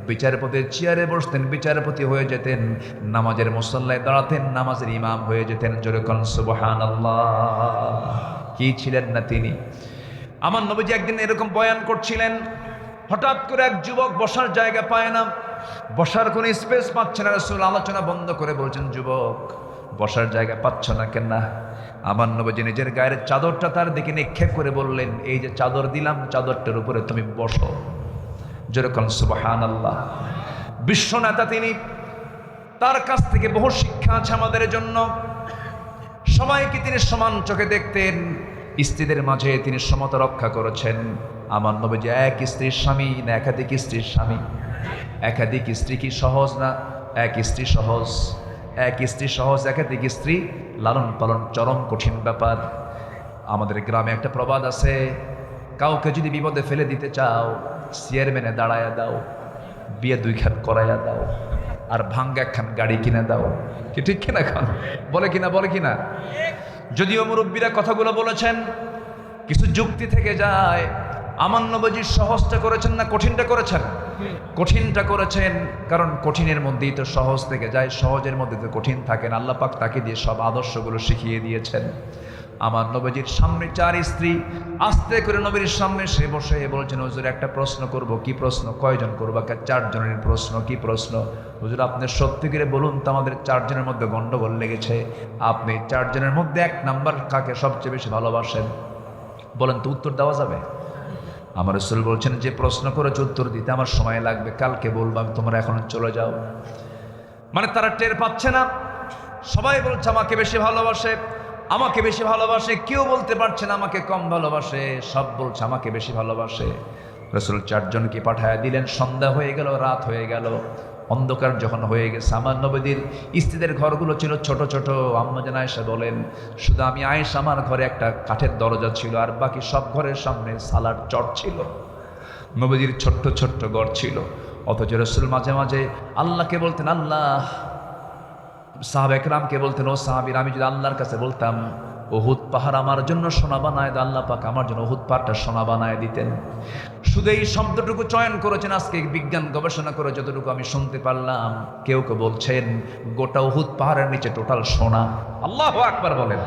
বিচারপতির চেয়ারে বসতেন, বিচারপতি হয়ে যেতেন। নামাজের মুসল্লায় দাঁড়াতেন, নামাজের ইমাম হয়ে যেতেন। জোরে কোন সুবহানাল্লাহ। কি ছিলেন না তিনি! আমার নবীজি একদিন এরকম বয়ান করছিলেন, হঠাৎ করে এক যুবক বসার জায়গা পায় না, বসার কোনো স্পেস পাচ্ছে না। রাসূল আলোচনা বন্ধ করে বলছেন, যুবক বসার জায়গা পাচ্ছ না কেন? আমার নবীজি নিজের গায়ের চাদরটা তার দিকে নিক্ষেপ করে বললেন, এই যে চাদর দিলাম, চাদরটার উপরে তুমি বসো। যেরকম সুবহানাল্লাহ। বিশ্ব নেতা তিনি, তার কাছ থেকে বহু শিক্ষা আছে আমাদের জন্য। সবাইকে তিনি সমান চোখে দেখতেন। স্ত্রীদের মাঝে তিনি সমতা রক্ষা করেছেন। আমার নবীজি এক স্ত্রীর স্বামী না একাধিক স্ত্রীর স্বামী? একাধিক স্ত্রী কি সহজ না? এক স্ত্রী সহজ। এক স্ত্রী সহজ, একাধিক স্ত্রী লালন পালন চরম কঠিন ব্যাপার। আমাদের গ্রামে একটা প্রবাদ আছে, কাউকে যদি বিপদে ফেলে দিতে চাও, চেয়ারম্যানে দাঁড়ায়া দাও, বিয়ে 2 খান করাইয়া দাও, আর ভাঙ্গা একখান গাড়ি কিনে দাও। কি ঠিক কিনা? খান বলে কিনা, বলে কিনা? যদিও মুরব্বীরা কথাগুলো বলেছেন, কিছু যুক্তি থেকে যায়। আমার নবীজি সহজটা করেছেন না কঠিনটা করেছেন? কঠিনটা করেছেন, কারণ কঠিনের মধ্যেই তো সহজ থেকে যায়, সহজের মধ্যে তো কঠিন থাকেন। আল্লাহ পাক তাকে দিয়ে সব আদর্শগুলো শিখিয়ে দিয়েছেন। আমার নবীজির সামনে 4 স্ত্রী আস্তে করে নবীর সামনে সে বসে বলছেন, হুজুর একটা প্রশ্ন করব। কি প্রশ্ন? কয়জন করবা? 4 জনের প্রশ্ন। কি প্রশ্ন? হুজুর আপনি সত্যি করে বলুন তো, আমাদের 4 জনের মধ্যে গন্ডগোল লেগেছে। আপনি 4 জনের মধ্যে 1 নাম্বার কাকে সবচেয়ে বেশি ভালোবাসেন? বলেন তো, উত্তর দেওয়া যাবে? আমার রাসূল বলছেন, যে প্রশ্ন করেছে উত্তর দিতে আমার সময় লাগবে, কালকে বলবো আমি, তোমরা এখন চলে যাও। মানে তারা টের পাচ্ছে না। সবাই বলছে আমাকে বেশি ভালোবাসে, আমাকে বেশি ভালোবাসে। কেউ বলতে পারছে না আমাকে কম ভালোবাসে, সব বলছে আমাকে বেশি ভালোবাসে। রাসূল 4 জনকে পাঠায়া দিলেন। সন্ধ্যা হয়ে গেল, রাত হয়ে গেল, অন্ধকার যখন হয়ে গেছে, আমার নবীর স্ত্রীদের ঘরগুলো ছিল ছোট ছোট। আম্মা জান আয়েশা বলেন, শুধু আমি আয়েশা, আমার ঘরে একটা কাঠের দরজা ছিল, আর বাকি সব ঘরের সামনে সালার চট ছিল। নবীর ছোট্ট ছোট্ট ঘর ছিল। অথচ রাসূল মাঝে মাঝে আল্লাহকে বলতেন, আল্লাহ। সাহাবা একরামকে বলতেন, ও সাহাবীরা, আমি যদি আল্লাহর কাছে বলতাম উহুদ পাহাড় আমার জন্য সোনা বানায় দাও, আল্লাহ পাক আমার জন্য উহুদ পাহাড়টা সোনা বানায় দিতেন। শুধু এই শব্দটুকু চয়ন করেছেন। আজকে বিজ্ঞান গবেষণা করে যতটুকু আমি শুনতে পারলাম, কেউ কেউ বলছেন গোটা উহুদ পাহাড়ের নিচে টোটাল সোনা। আল্লাহু আকবার বলেন।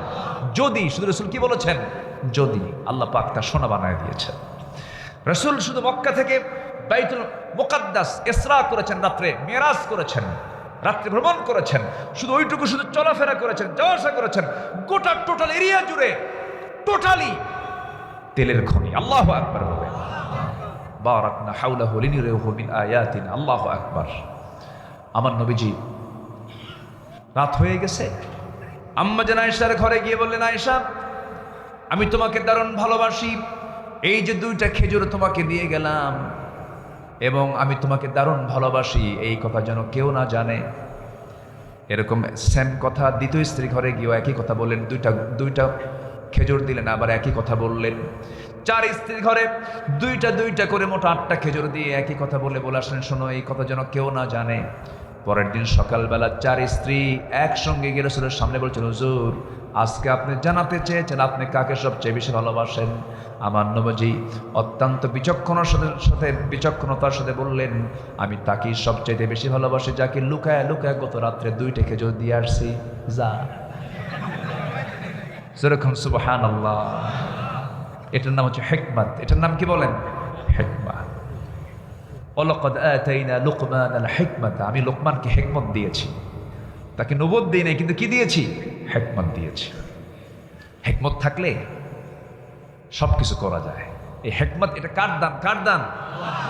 যদি, শুধু রাসূল কি বলেছেন? যদি আল্লাহ পাক তা সোনা বানায় দিয়েছেন। রাসূল শুধু মক্কা থেকে বাইতুল মুকাদ্দাস ইসরা করেছেন, রাত্রে মেরাজ করেছেন, রাত্রে ভ্রমণ করেছেন, শুধু ওইটুকু শুধু চলাফেরা করেছেন, যাওয়া আসা করেছেন। গোটা টোটাল এরিয়া জুড়ে টোটালি তেলের খনি। আল্লাহু আকবার বলে। বারাকনা হাওলাহু লিনুরিহু মিন আয়াতিনা। আল্লাহু আকবার। আমার নবীজি, রাত হয়ে গেছে, আম্মা জান আয়েশার ঘরে গিয়ে বললেন, আয়েশা আমি তোমাকে দারুণ ভালোবাসি, এই যে 2টা খেজুর তোমাকে দিয়ে গেলাম, এবং আমি তোমাকে দারুণ ভালোবাসি, এই কথা যেন কেউ না জানে। এরকম সেম কথা দ্বিতীয় স্ত্রী ঘরে গিয়েও একই কথা বললেন। 2টা খেজুর দিলেন, আবার একই কথা বললেন। 4 স্ত্রী ঘরে 2টা করে মোট 8টা খেজুর দিয়ে একই কথা বলে আসলেন, শোনো এই কথা যেন কেউ না জানে। পরের দিন সকালবেলা 4 স্ত্রী একসঙ্গে গিয়ে রাসূলের সামনে বলছেন, হুজুর আজকে আপনি জানাতে চেয়েছেন আপনি কাকে সবচেয়ে বেশি ভালোবাসেন। আমার নবীজি অত্যন্ত বিচক্ষণতার সাথে বললেন, আমি তাকেই সবচেয়ে বেশি ভালোবাসি যাকে লুকায় লুকায় গত রাত্রে 2টা খেজুর দিয়ে আসছি। যা যেরকম সুবহানাল্লাহ। এটার নাম হচ্ছে হিকমত। এটার নাম কি বলেন? হিকমা। ওয়ালাকাদ আতাইনা লুকমানাল হিকমাতা। আমি লোকমানকে হিকমত দিয়েছি, তাকে নবুয়ত দেই নাই, কিন্তু কি দিয়েছি? হিকমত দিয়েছি। হিকমত থাকলে সব কিছু করা যায়। এই হিকমত এটা কার দান? কার দান?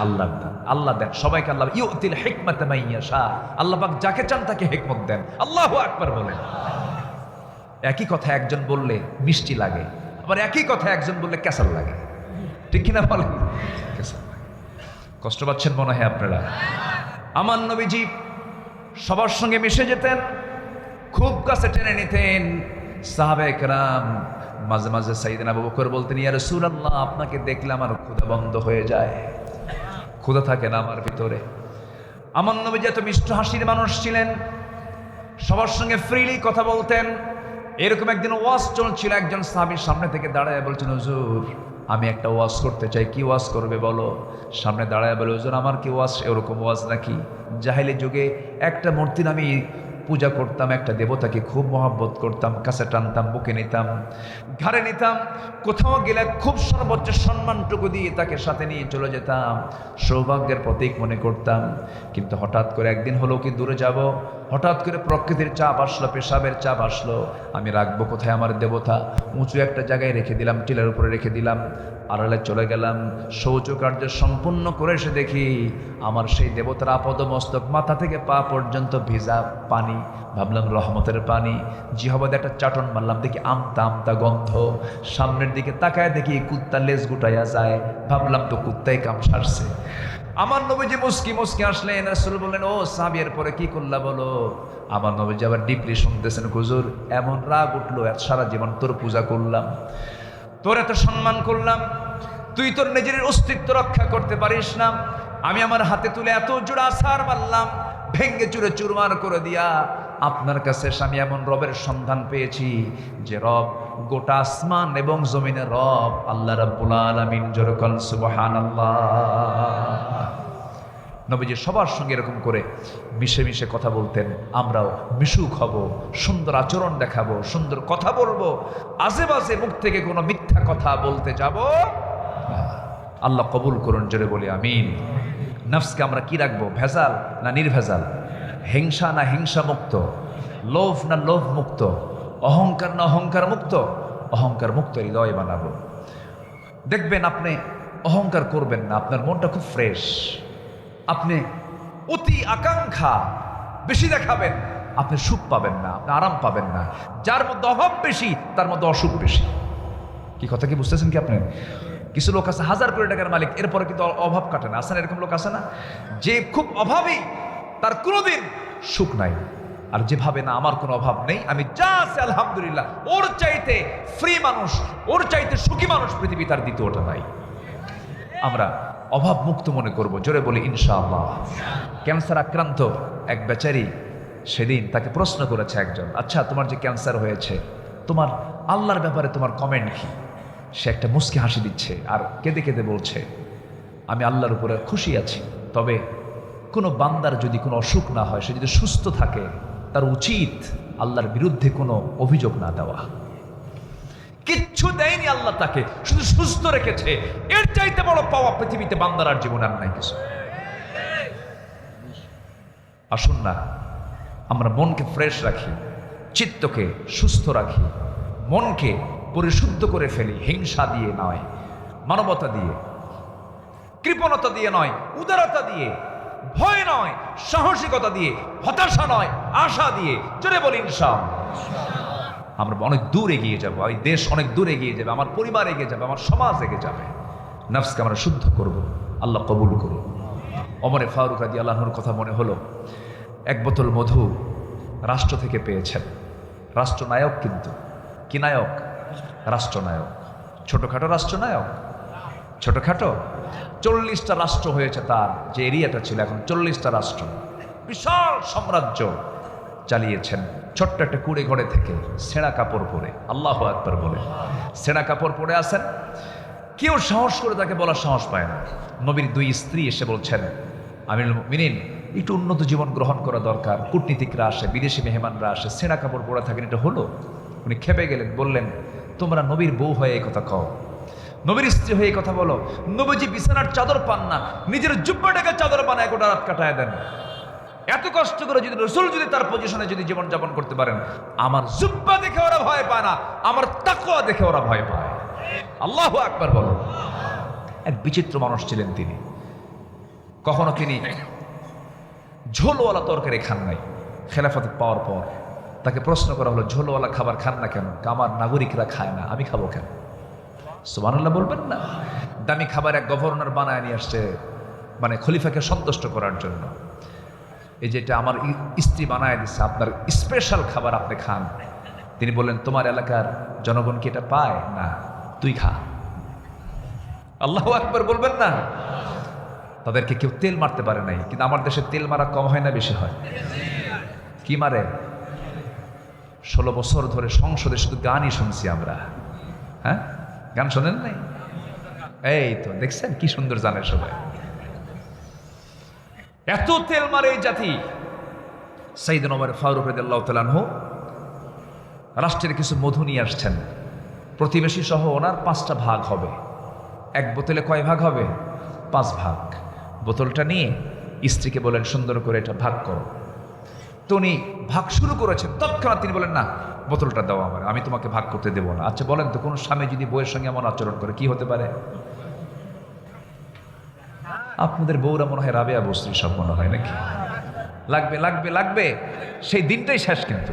আল্লাহর দান। আল্লাহ দেন সবাইকে। আল্লাহ ইউতিল হিকমাতা মান ইয়াশা, আল্লাহ পাক যাকে চান তাকে হিকমত দেন। আল্লাহু আকবার বলেন। একই কথা একজন বললে মিষ্টি লাগে, আবার একই কথা একজন বললে ক্যাসাল লাগে, ঠিক কিনা বলেন? ক্যাসাল লাগে। কষ্ট পাচ্ছেন মনে হয় আপনারা? আমার নবীজি সবার সঙ্গে মিশে যেতেন, খুব কাছে টেনে নিতেন। সাহাবায়ে কেরাম মাঝে মাঝে সাইয়েদনা আবু বকর বলতেন, ইয়া রাসূলুল্লাহ, আপনাকে দেখলে আমার ক্ষুধা বন্ধ হয়ে যায়, ক্ষুধা থাকে না আমার ভিতরে। আমার নবীজি এত মিষ্ট হাসির মানুষ ছিলেন, সবার সঙ্গে ফ্রিলি কথা বলতেন। এরকম একদিন ওয়াজ চলছিল, একজন সাহাবীর সামনে থেকে দাঁড়ায় বলছেন, হুজুর আমি একটা ওয়াজ করতে চাই। কি ওয়াজ করবে বলো? সামনে দাঁড়ায় বলে, হুজুর আমার কি ওয়াজ? এরকম ওয়াজ নাকি? জাহেলি যুগে একটা মূর্তির আমি পূজা করতাম, একটা দেবতাকে খুব মহব্বত করতাম, কাছে টানতাম, বুকে নিতাম, ঘাড়ে নিতাম, কোথাও গেলে খুব সর্বোচ্চ সম্মানটুকু দিয়ে তাকে সাথে নিয়ে চলে যেতাম, সৌভাগ্যের প্রতীক মনে করতাম। কিন্তু হঠাৎ করে একদিন হলো কি দূরে যাব, হঠাৎ করে প্রকৃতির চাপ আসলো, পেশাবের চাপ আসলো। আমি রাখবো কোথায় আমার দেবতা? উঁচু একটা জায়গায় রেখে দিলাম, টিলার উপরে রেখে দিলাম, আড়ালে চলে গেলাম। শৌচকার্য সম্পূর্ণ করে এসে দেখি আমার সেই দেবতার আপাদমস্তক মাথা থেকে পা পর্যন্ত ভিজা পানি। ভাবলাম রহমতের পানি। জিহবাদে একটা চাটন মারলাম, দেখি আমতা আমতা গন্ধ। সামনের দিকে তাকায় দেখি কুত্তা লেজ গুটাইয়া যায়। ভাবলাম তো কুত্তাই কাম সারছে। আমার নবীজি মুস্কি মুস্কি আসলেন। রাসূল বললেন, ও সাহাবী, এর পরে কি করলা বলো? আমার নবীজি আবার ডিপলি শুনতেছেন, হুজুর এমন রাগ উঠলো, সারা জীবন তোর পূজা করলাম, তোর এত সম্মান করলাম, তুই তোর নিজের অস্তিত্ব রক্ষা করতে পারিস না। আমি আমার হাতে তুলে এত জোড়া আছার মারলাম, ভেঙ্গে চুরে চুরমার করে দিয়া আপনার কাছে আমি এমন রবের সন্ধান পেয়েছি যে রব গোটা আসমান এবং জমিনের রব, আল্লাহ রাব্বুল আলামিন। জোরে বলেন সুবহানাল্লাহ। নবীজি সবার সঙ্গে এরকম করে মিশে মিশে কথা বলতেন। আমরাও মিশুক হব, সুন্দর আচরণ দেখাবো, সুন্দর কথা বলবো, আজে বাজে মুখ থেকে কোনো মিথ্যা কথা বলতে যাব। আল্লাহ কবুল করুন, জোরে বলি আমিন। নফসকে আমরা কি রাখবো? ভেজাল না নির্ভেজাল? হিংসা না হিংসা মুক্ত? লোভ না লোভ মুক্ত? অহংকার না অহংকার মুক্ত? অহংকার মুক্ত হৃদয় বানাবো। দেখবেন আপনি অহংকার করবেন না, আপনার মনটা খুব ফ্রেশ। আপনি অতি আকাঙ্ক্ষা বেশি দেখাবেন, আপনি সুখ পাবেন না, আপনি আরাম পাবেন না। যার মধ্যে অভাব বেশি তার মধ্যে অসুখ বেশি। কি কথা কি বুঝতেছেন কি আপনি? কিছু লোক আছে 1000 কোটি টাকার মালিক, এরপরে কিন্তু অভাব কাটে না। আসেন এরকম লোক আছে না, যে খুব অভাবী, তার কোনোদিন সুখ নাই। আর যে ভাবে না আমার কোনো অভাব নেই, আমি যা আছে আলহামদুলিল্লাহ, ওর চাইতে ফ্রি মানুষ, ওর চাইতে সুখী মানুষ পৃথিবী তার দ্বিতীয়টা নাই। আমরা অভাব মুক্ত মনে করব, জোরে বলি ইনশাআল্লাহ। ক্যান্সার আক্রান্ত এক বেচারি, সেদিন তাকে প্রশ্ন করেছে একজন, আচ্ছা তোমার যে ক্যান্সার হয়েছে, তোমার আল্লাহর ব্যাপারে তোমার কমেন্ট কি? সে একটা মুস্কি হাসি দিচ্ছে আর কেঁদে কেঁদে বলছে, আমি আল্লাহর উপরে খুশি আছি, তবে কোনো বান্দার যদি কোনো অসুখ না হয়, সে যদি সুস্থ থাকে, তার উচিত আল্লাহর বিরুদ্ধে কোনো অভিযোগ না দেওয়া। কিচ্ছু দেয়নি আল্লাহ, তাকে শুধু সুস্থ রেখেছে। এর চাইতে বড় পাওয়া পৃথিবীতে বান্দার আর জীবন আর নাই কিছু। আসুন না আমরা মনকে ফ্রেশ রাখি, চিত্তকে সুস্থ রাখি, মনকে পরিশুদ্ধ করে ফেলি। হিংসা দিয়ে নয়, মানবতা দিয়ে, কৃপণতা দিয়ে নয়, উদারতা দিয়ে, ভয় নয়, সাহসিকতা দিয়ে, হতাশা নয়, আশা দিয়ে। জোরে বলি ইনশাআল্লাহ। আমরা অনেক দূর এগিয়ে যাবো, এই দেশ অনেক দূর এগিয়ে যাবে, আমার পরিবার এগিয়ে যাবে, আমার সমাজ এগিয়ে যাবে। নফসকে আমরা শুদ্ধ করব, আল্লাহ কবুল করুন। ওমরে ফারুক রাদিয়াল্লাহু আনহুর কথা মনে হলো। এক বোতল মধু রাষ্ট্র থেকে পেয়েছেন। রাষ্ট্রনায়ক, কিন্তু কি নায়ক? রাষ্ট্রনায়ক। ছোটখাটো রাষ্ট্রনায়ক? ছোটখাটো 40টা রাষ্ট্র হয়েছে তার, যে এরিয়াটা ছিল, এখন 40টা রাষ্ট্র, বিশাল সাম্রাজ্য চালিয়েছেন। ছোট্ট একটা কুড়ে ঘরে থেকে ছেঁড়া কাপড় পরে, আল্লাহু আকবার বলে ছেঁড়া কাপড় পরে আসেন। কেউ সাহস করে তাকে বলার সাহস পায় না। নবীর 2 স্ত্রী এসে বলছেন, আমিরুল মুমিনিন, একটু উন্নত জীবন গ্রহণ করা দরকার, কূটনীতিকরা আসে, বিদেশি মেহমানরা আসে, ছেঁড়া কাপড় পরে থাকেন, এটা হলো? উনি খেপে গেলেন, বললেন, তোমরা নবীর বউ হয়ে এই কথা কও, নবীর স্ত্রী হয়ে এই কথা বলো? নবীজি বিছানার চাদর পান না, নিজের জুব্বাটাকে চাদর বানায় গোটা রাত কাটায় দেন। এত কষ্ট করে যদি রাসূল যদি তার পজিশনে যদি জীবন যাপন করতে পারেন, আমার জুব্বা দেখে ওরা ভয় পায় না, আমার তাকওয়া দেখে ওরা ভয় পায়। আল্লাহু আকবার বলো। এক বিচিত্র মানুষ ছিলেন তিনি। কখনো তিনি ঝোলওয়ালা তরকারি খান নাই। খেলাফত পাওয়ার পর তাকে প্রশ্ন করা হলো, ঝোলওয়ালা খাবার খান না কেন? আমার নাগরিকরা খায় না, আমি খাবো কেন? সুবহানাল্লাহ বলবেন না? দামি খাবার এক গভর্নর বানায় নিয়ে আসছে, মানে খলিফাকে সন্তুষ্ট করার জন্য। এই যেটা আমার স্ত্রী বানায় দিচ্ছে, আপনার স্পেশাল খাবার আপনি খান। তিনি বললেন, তোমার এলাকার জনগণ কি এটা পায় না? তুই খা। আল্লাহু আকবার বলবেন না? তাদেরকে কেউ তেল মারতে পারে নাই, কিন্তু আমার দেশে তেল মারা কম হয় না বেশি হয়? কি মারে? 16 বছর ধরে সংসদে শুধু গানই শুনছি আমরা। হ্যাঁ, গান শোনেন নাই? এই তো দেখছেন কি সুন্দর জানে সবাই। এত তেল মারে এই জাতি। সাইয়েদনা ওমর ফারুক রাদিয়াল্লাহু তাআলা আনহু রাষ্ট্রের কিছু মধু নিয়ে আসছেন। প্রতিবেশী সহ ওনার 5টা ভাগ হবে। এক বোতলে কয় ভাগ হবে? 5 ভাগ। বোতলটা নিয়ে স্ত্রীকে বলেন, সুন্দর করে এটা ভাগ করো। তো উনি ভাগ শুরু করেছেন, তৎক্ষণাৎ তিনি বলেন, না, বোতলটা দাও আমার, আমি তোমাকে ভাগ করতে দেবো না। আচ্ছা বলেন তো, কোনো স্বামী যদি বউয়ের সঙ্গে এমন আচরণ করে কি হতে পারে? আপনাদের বউরা মনে হয় রাবেয়া বস্ত্রী সব মনে হয় নাকি? লাগবে লাগবে লাগবে, সেই দিনটাই শেষ। কিন্তু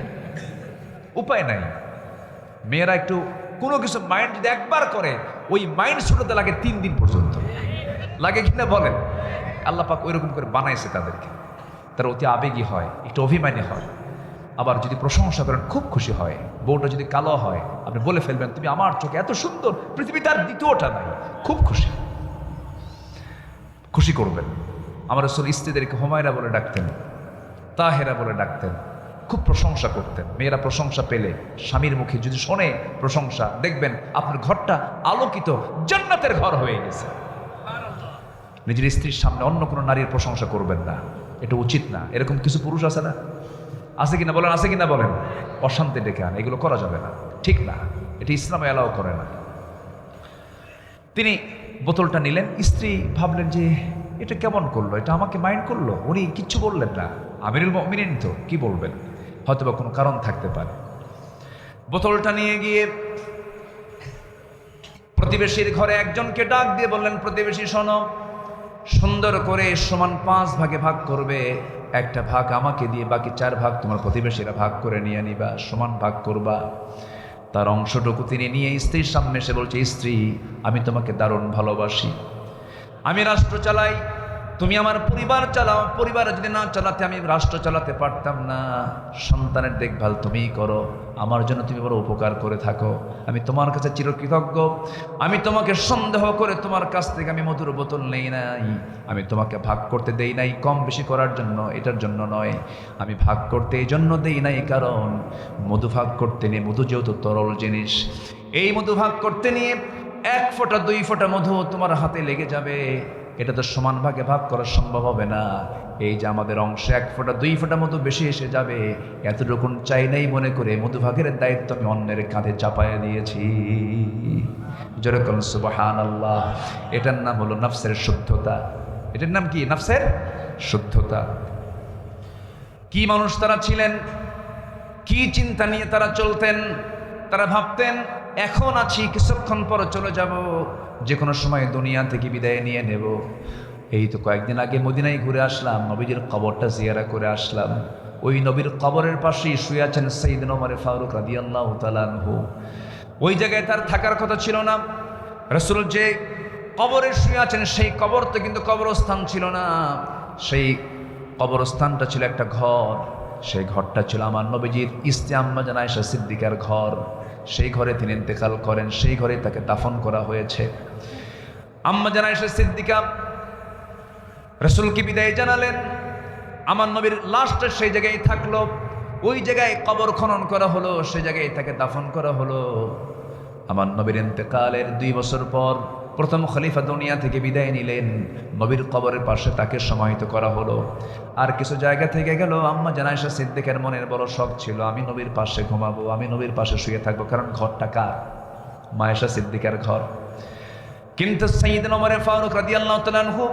উপায় নাই। মেয়েরা একটু কোনো কিছু মাইন্ড যদি একবার করে, ওই মাইন্ড শুরুতে লাগে 3 দিন পর্যন্ত। লাগে কিনা বলেন? আল্লাহ পাক ওইরকম করে বানাইছে তাদেরকে। তারা অতি আবেগী হয়, একটু অভিমানী হয়। আবার যদি প্রশংসা করেন খুব খুশি হয়। বউটা যদি কালো হয়, আপনি বলে ফেলবেন, তুমি আমার চোখে এত সুন্দর, পৃথিবী তার দ্বিতীয়টা নাই। খুব খুশি, খুশি করবেন। আমার রাসূল স্ত্রীদেরকে হুমায়রা বলে ডাকতেন, তাহেরা বলে ডাকতেন, খুব প্রশংসা করতেন। মেয়েরা প্রশংসা পেলে, স্বামীর মুখে যদি শোনে প্রশংসা, দেখবেন আপনার ঘরটা আলোকিত জান্নাতের ঘর হয়ে গেছে। নিজের স্ত্রীর সামনে অন্য কোনো নারীর প্রশংসা করবেন না, এটা উচিত না। এরকম কিছু পুরুষ আছে না? আছে কিনা বলেন? আছে কিনা বলেন? অশান্তি ডেকে আনে, এগুলো করা যাবে না, ঠিক না, এটা ইসলামে এলাও করে না। তিনি বোতলটা নিলেন। স্ত্রী ভাবলেন যে এটা কেমন করলো, এটা আমাকে মাইন্ড করলো। উনি কিচ্ছু বললেন না, আমিরুল মুমিনিন তো, কি বলবেন? হয়তোবা কোনো কারণ থাকতে পারে। বোতলটা নিয়ে গিয়ে প্রতিবেশীর ঘরে একজনকে ডাক দিয়ে বললেন, প্রতিবেশী শোনো, সুন্দর করে সমান 5 ভাগে ভাগ করবে। একটা ভাগ আমাকে দিয়ে, বাকি 4 ভাগ তোমার প্রতিবেশীরা ভাগ করে নিয়ে নিবা, সমান ভাগ করবা। তার অংশটুকু তিনি নিয়ে স্ত্রীর সামনে এসে বলছে, স্ত্রী, আমি তোমাকে দারুণ ভালোবাসি। আমি রাষ্ট্র চালাই, তুমি আমার পরিবার চালাও। পরিবার যদি না চালাতে আমি রাষ্ট্র চালাতে পারতাম না। সন্তানের দেখভাল তুমিই করো, আমার জন্য তুমি বড় উপকার করে থাকো। আমি তোমার কাছে চিরকৃতজ্ঞ। আমি তোমাকে সন্দেহ করে তোমার কাছ থেকে আমি মধুর বোতল নেই নাই। আমি তোমাকে ভাগ করতে দেই নাই কম বেশি করার জন্য, এটার জন্য নয়। আমি ভাগ করতে এই জন্য দেই নাই, কারণ মধু ভাগ করতে নিয়ে, মধু যেহেতু তরল জিনিস, এই মধু ভাগ করতে নিয়ে 1 ফোঁটা 2 ফোঁটা মধু তোমার হাতে লেগে যাবে, এটা তো সমান ভাগে ভাগ করা সম্ভব হবে না। এই যে আমাদের অংশে 1 ফোঁটা 2 ফোঁটা মধু বেশি এসে যাবে, এতটুকু চাই নাই মনে করে মধুভাগের দায়িত্ব আমি অন্যের কাঁধে চাপায় দিয়েছি। জোরে বলুন সুবহানাল্লাহ। এটার নাম হলো নফসের শুদ্ধতা। এটার নাম কি? নফসের শুদ্ধতা। কি মানুষ তারা ছিলেন, কি চিন্তা নিয়ে তারা চলতেন। তারা ভাবতেন এখন আছি, কিছুক্ষণ পর চলে যাব, যে কোনো সময় দুনিয়া থেকে বিদায় নিয়ে নেব। এই তো কয়েকদিন আগে মদিনায় ঘুরে আসলাম, নবীজির কবরটা জিয়ারা করে আসলাম। ওই নবীর কবরের পাশেই শুয়ে আছেন সাইয়েদনা ওমর ফারুক রাদিয়াল্লাহু তাআলা আনহু। ওই জায়গায় তার থাকার কথা ছিল না। রাসূল যে কবরে শুয়ে আছেন সেই কবর তো কিন্তু কবরস্থান ছিল না, সেই কবরস্থানটা ছিল একটা ঘর। সেই ঘরটা ছিল আমার নবীজির স্ত্রী আম্মা জান আয়েশা সিদ্দিকার ঘর। সেই ঘরে তিনি ইন্তেকাল করেন, সেই ঘরে তাকে দাফন করা হয়েছে। আম্মা জান আয়েশা সিদ্দিকা রাসূলকে বিদায় জানালেন, আমার নবীর লাশটা সেই জায়গায় থাকলো। ওই জায়গায় কবর খনন করা হলো, সেই জায়গায় তাকে দাফন করা হলো। আমার নবীর ইন্তেকালের 2 বছর পর প্রথম খলিফা দুনিয়া থেকে বিদায় নিলেন, নবীর কবরের পাশে তাকে সমাহিত করা হলো। আর কিছু জায়গা থেকে গেল, আম্মা জান আয়েশা সিদ্দিকার মনের বড় শখ ছিল, আমি নবীর পাশে ঘুমাবো, আমি নবীর পাশে শুয়ে থাকবো, কারণ ঘরটা কার? মা আয়েশা সিদ্দিকার ঘর। কিন্তু সাইয়েদনা ওমর ফারুক রাদিয়াল্লাহু তাআলা আনহু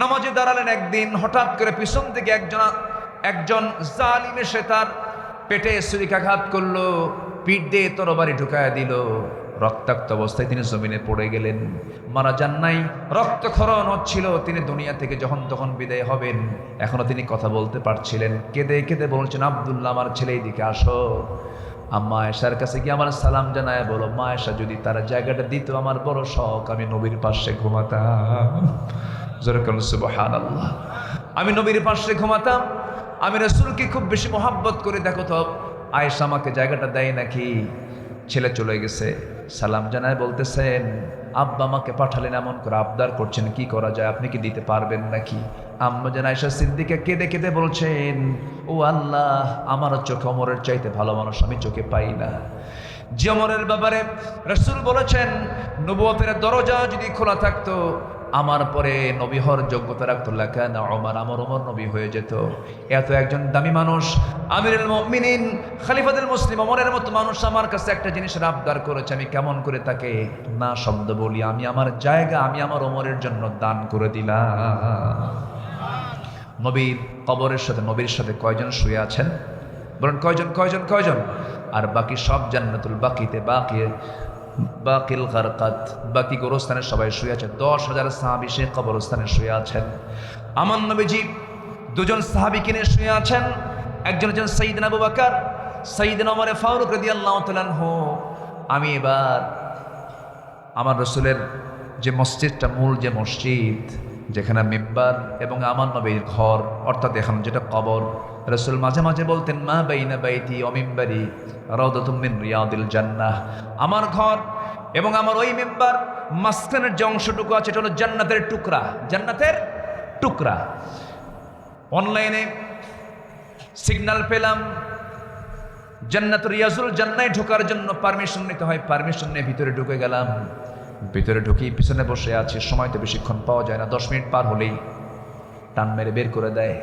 নামাজে দাঁড়ালেন, একদিন হঠাৎ করে পিছন থেকে একজন জালিম এসে তার পেটে ছুরিকাঘাত করলো, পিঠ দিয়ে তরবারি ঢুকায় দিল। রক্তাক্ত অবস্থায় তিনি জমিনে পড়ে গেলেন, মারা যান নাই, রক্তক্ষরণ হচ্ছিল। তিনি দুনিয়া থেকে যখন তখন বিদায় হবেন, এখনো তিনি কথা বলতে পারছিলেন। কেঁদে কেঁদে বলছেন, আব্দুল্লাহ আমার ছেলে এইদিকে আসো, আম্মা আয়েশার কাছে গিয়ে আমার সালাম জানায় বলো, মা আয়েশা যদি তার জায়গাটা দিত, আমার বড় শখ, আমি নবীর পাশে ঘুমাতাম। জোরে বলুন সুবহানাল্লাহ। আমি নবীর পাশে ঘুমাতাম, আমি রাসূলকে খুব বেশি মহাব্বত করে। দেখো তো আয়েশা আমাকে জায়গাটা দেয় নাকি। ছেলে চলে গেছে, সালাম জানায় বলতেছেন, আব্বা আমাকে পাঠালেন, এমন করে আবদার করছেন, কি করা যায়, আপনি কি দিতে পারবেন নাকি? আম্মা জান আয়েশা সিদ্দিকা কেঁদে কেঁদে বলছেন, ও আল্লাহ, আমার চোখে ওমরের চাইতে ভালো মানুষ আমি চোখে পাই না। যে ওমরের ব্যাপারে রাসূল বলেছেন, নবুয়তের দরজা যদি খোলা থাকতো, আমার পরে নবী হওয়ার যোগ্যতা রাখতো, লাকানা ওমর, আমার ওমর নবী হয়ে যেত। এত একজন দামি মানুষ, আমিরুল মুমিনিন, খলিফাতুল মুসলিম ওমরের মতো মানুষ আমার কাছে একটা জিনিসের আবদার করেছে, আমি কেমন করে তাকে না শব্দ বলি? আমি আমার জায়গা, আমি আমার ওমরের জন্য দান করে দিলাম। নবীর কবরের সাথে, নবীর সাথে কয়জন শুয়ে আছেন বলেন? কয়জন কয়জন কয়জন? আর বাকি সব জান্নাতুল বাকিতে, বাকিল গারকাত, বাকি গোরস্থানে সবাই শুয়ে আছে। 10,000 সাহাবী সে কবরস্থানে শুয়ে আছেন। আমার নবীজি দুজন সাহাবীকে নিয়ে শুয়ে আছেন। একজন হচ্ছেন সাইয়েদনা আবু বকর, সাইয়েদনা ওমর ফারুক রাদিয়াল্লাহু তাআলা আনহু। আমি এবার আমার রাসূলের যে মসজিদটা, মূল যে মসজিদ, যেখানে মিম্বার এবং আমার নবীর ঘর, অর্থাৎ এখন যেটা কবর, রাসূল মাঝে মাঝে বলতেন, মা বাইনা বাইতি ওয়া মিম্বারি রাউদাতুম মিন রিয়াদিল জান্নাহ। আমার ঘর এবং আমার ওই মিম্বার মাঝখানের যে অংশটুকু আছে, এটা হলো জান্নাতের টুকরা, জান্নাতের টুকরা। অনলাইনে সিগন্যাল পেলাম, জান্নাতুল রিয়াজুল জান্নায় ঢোকার জন্য পারমিশন নিতে হয়। পারমিশন নিয়ে ভিতরে ঢুকে গেলাম। ভিতরে ঢুকি, পিছনে বসে আছে, সময় তো বেশিক্ষণ পাওয়া যায় না, 10 মিনিট পার হলেই টান মেরে বের করে দেয়।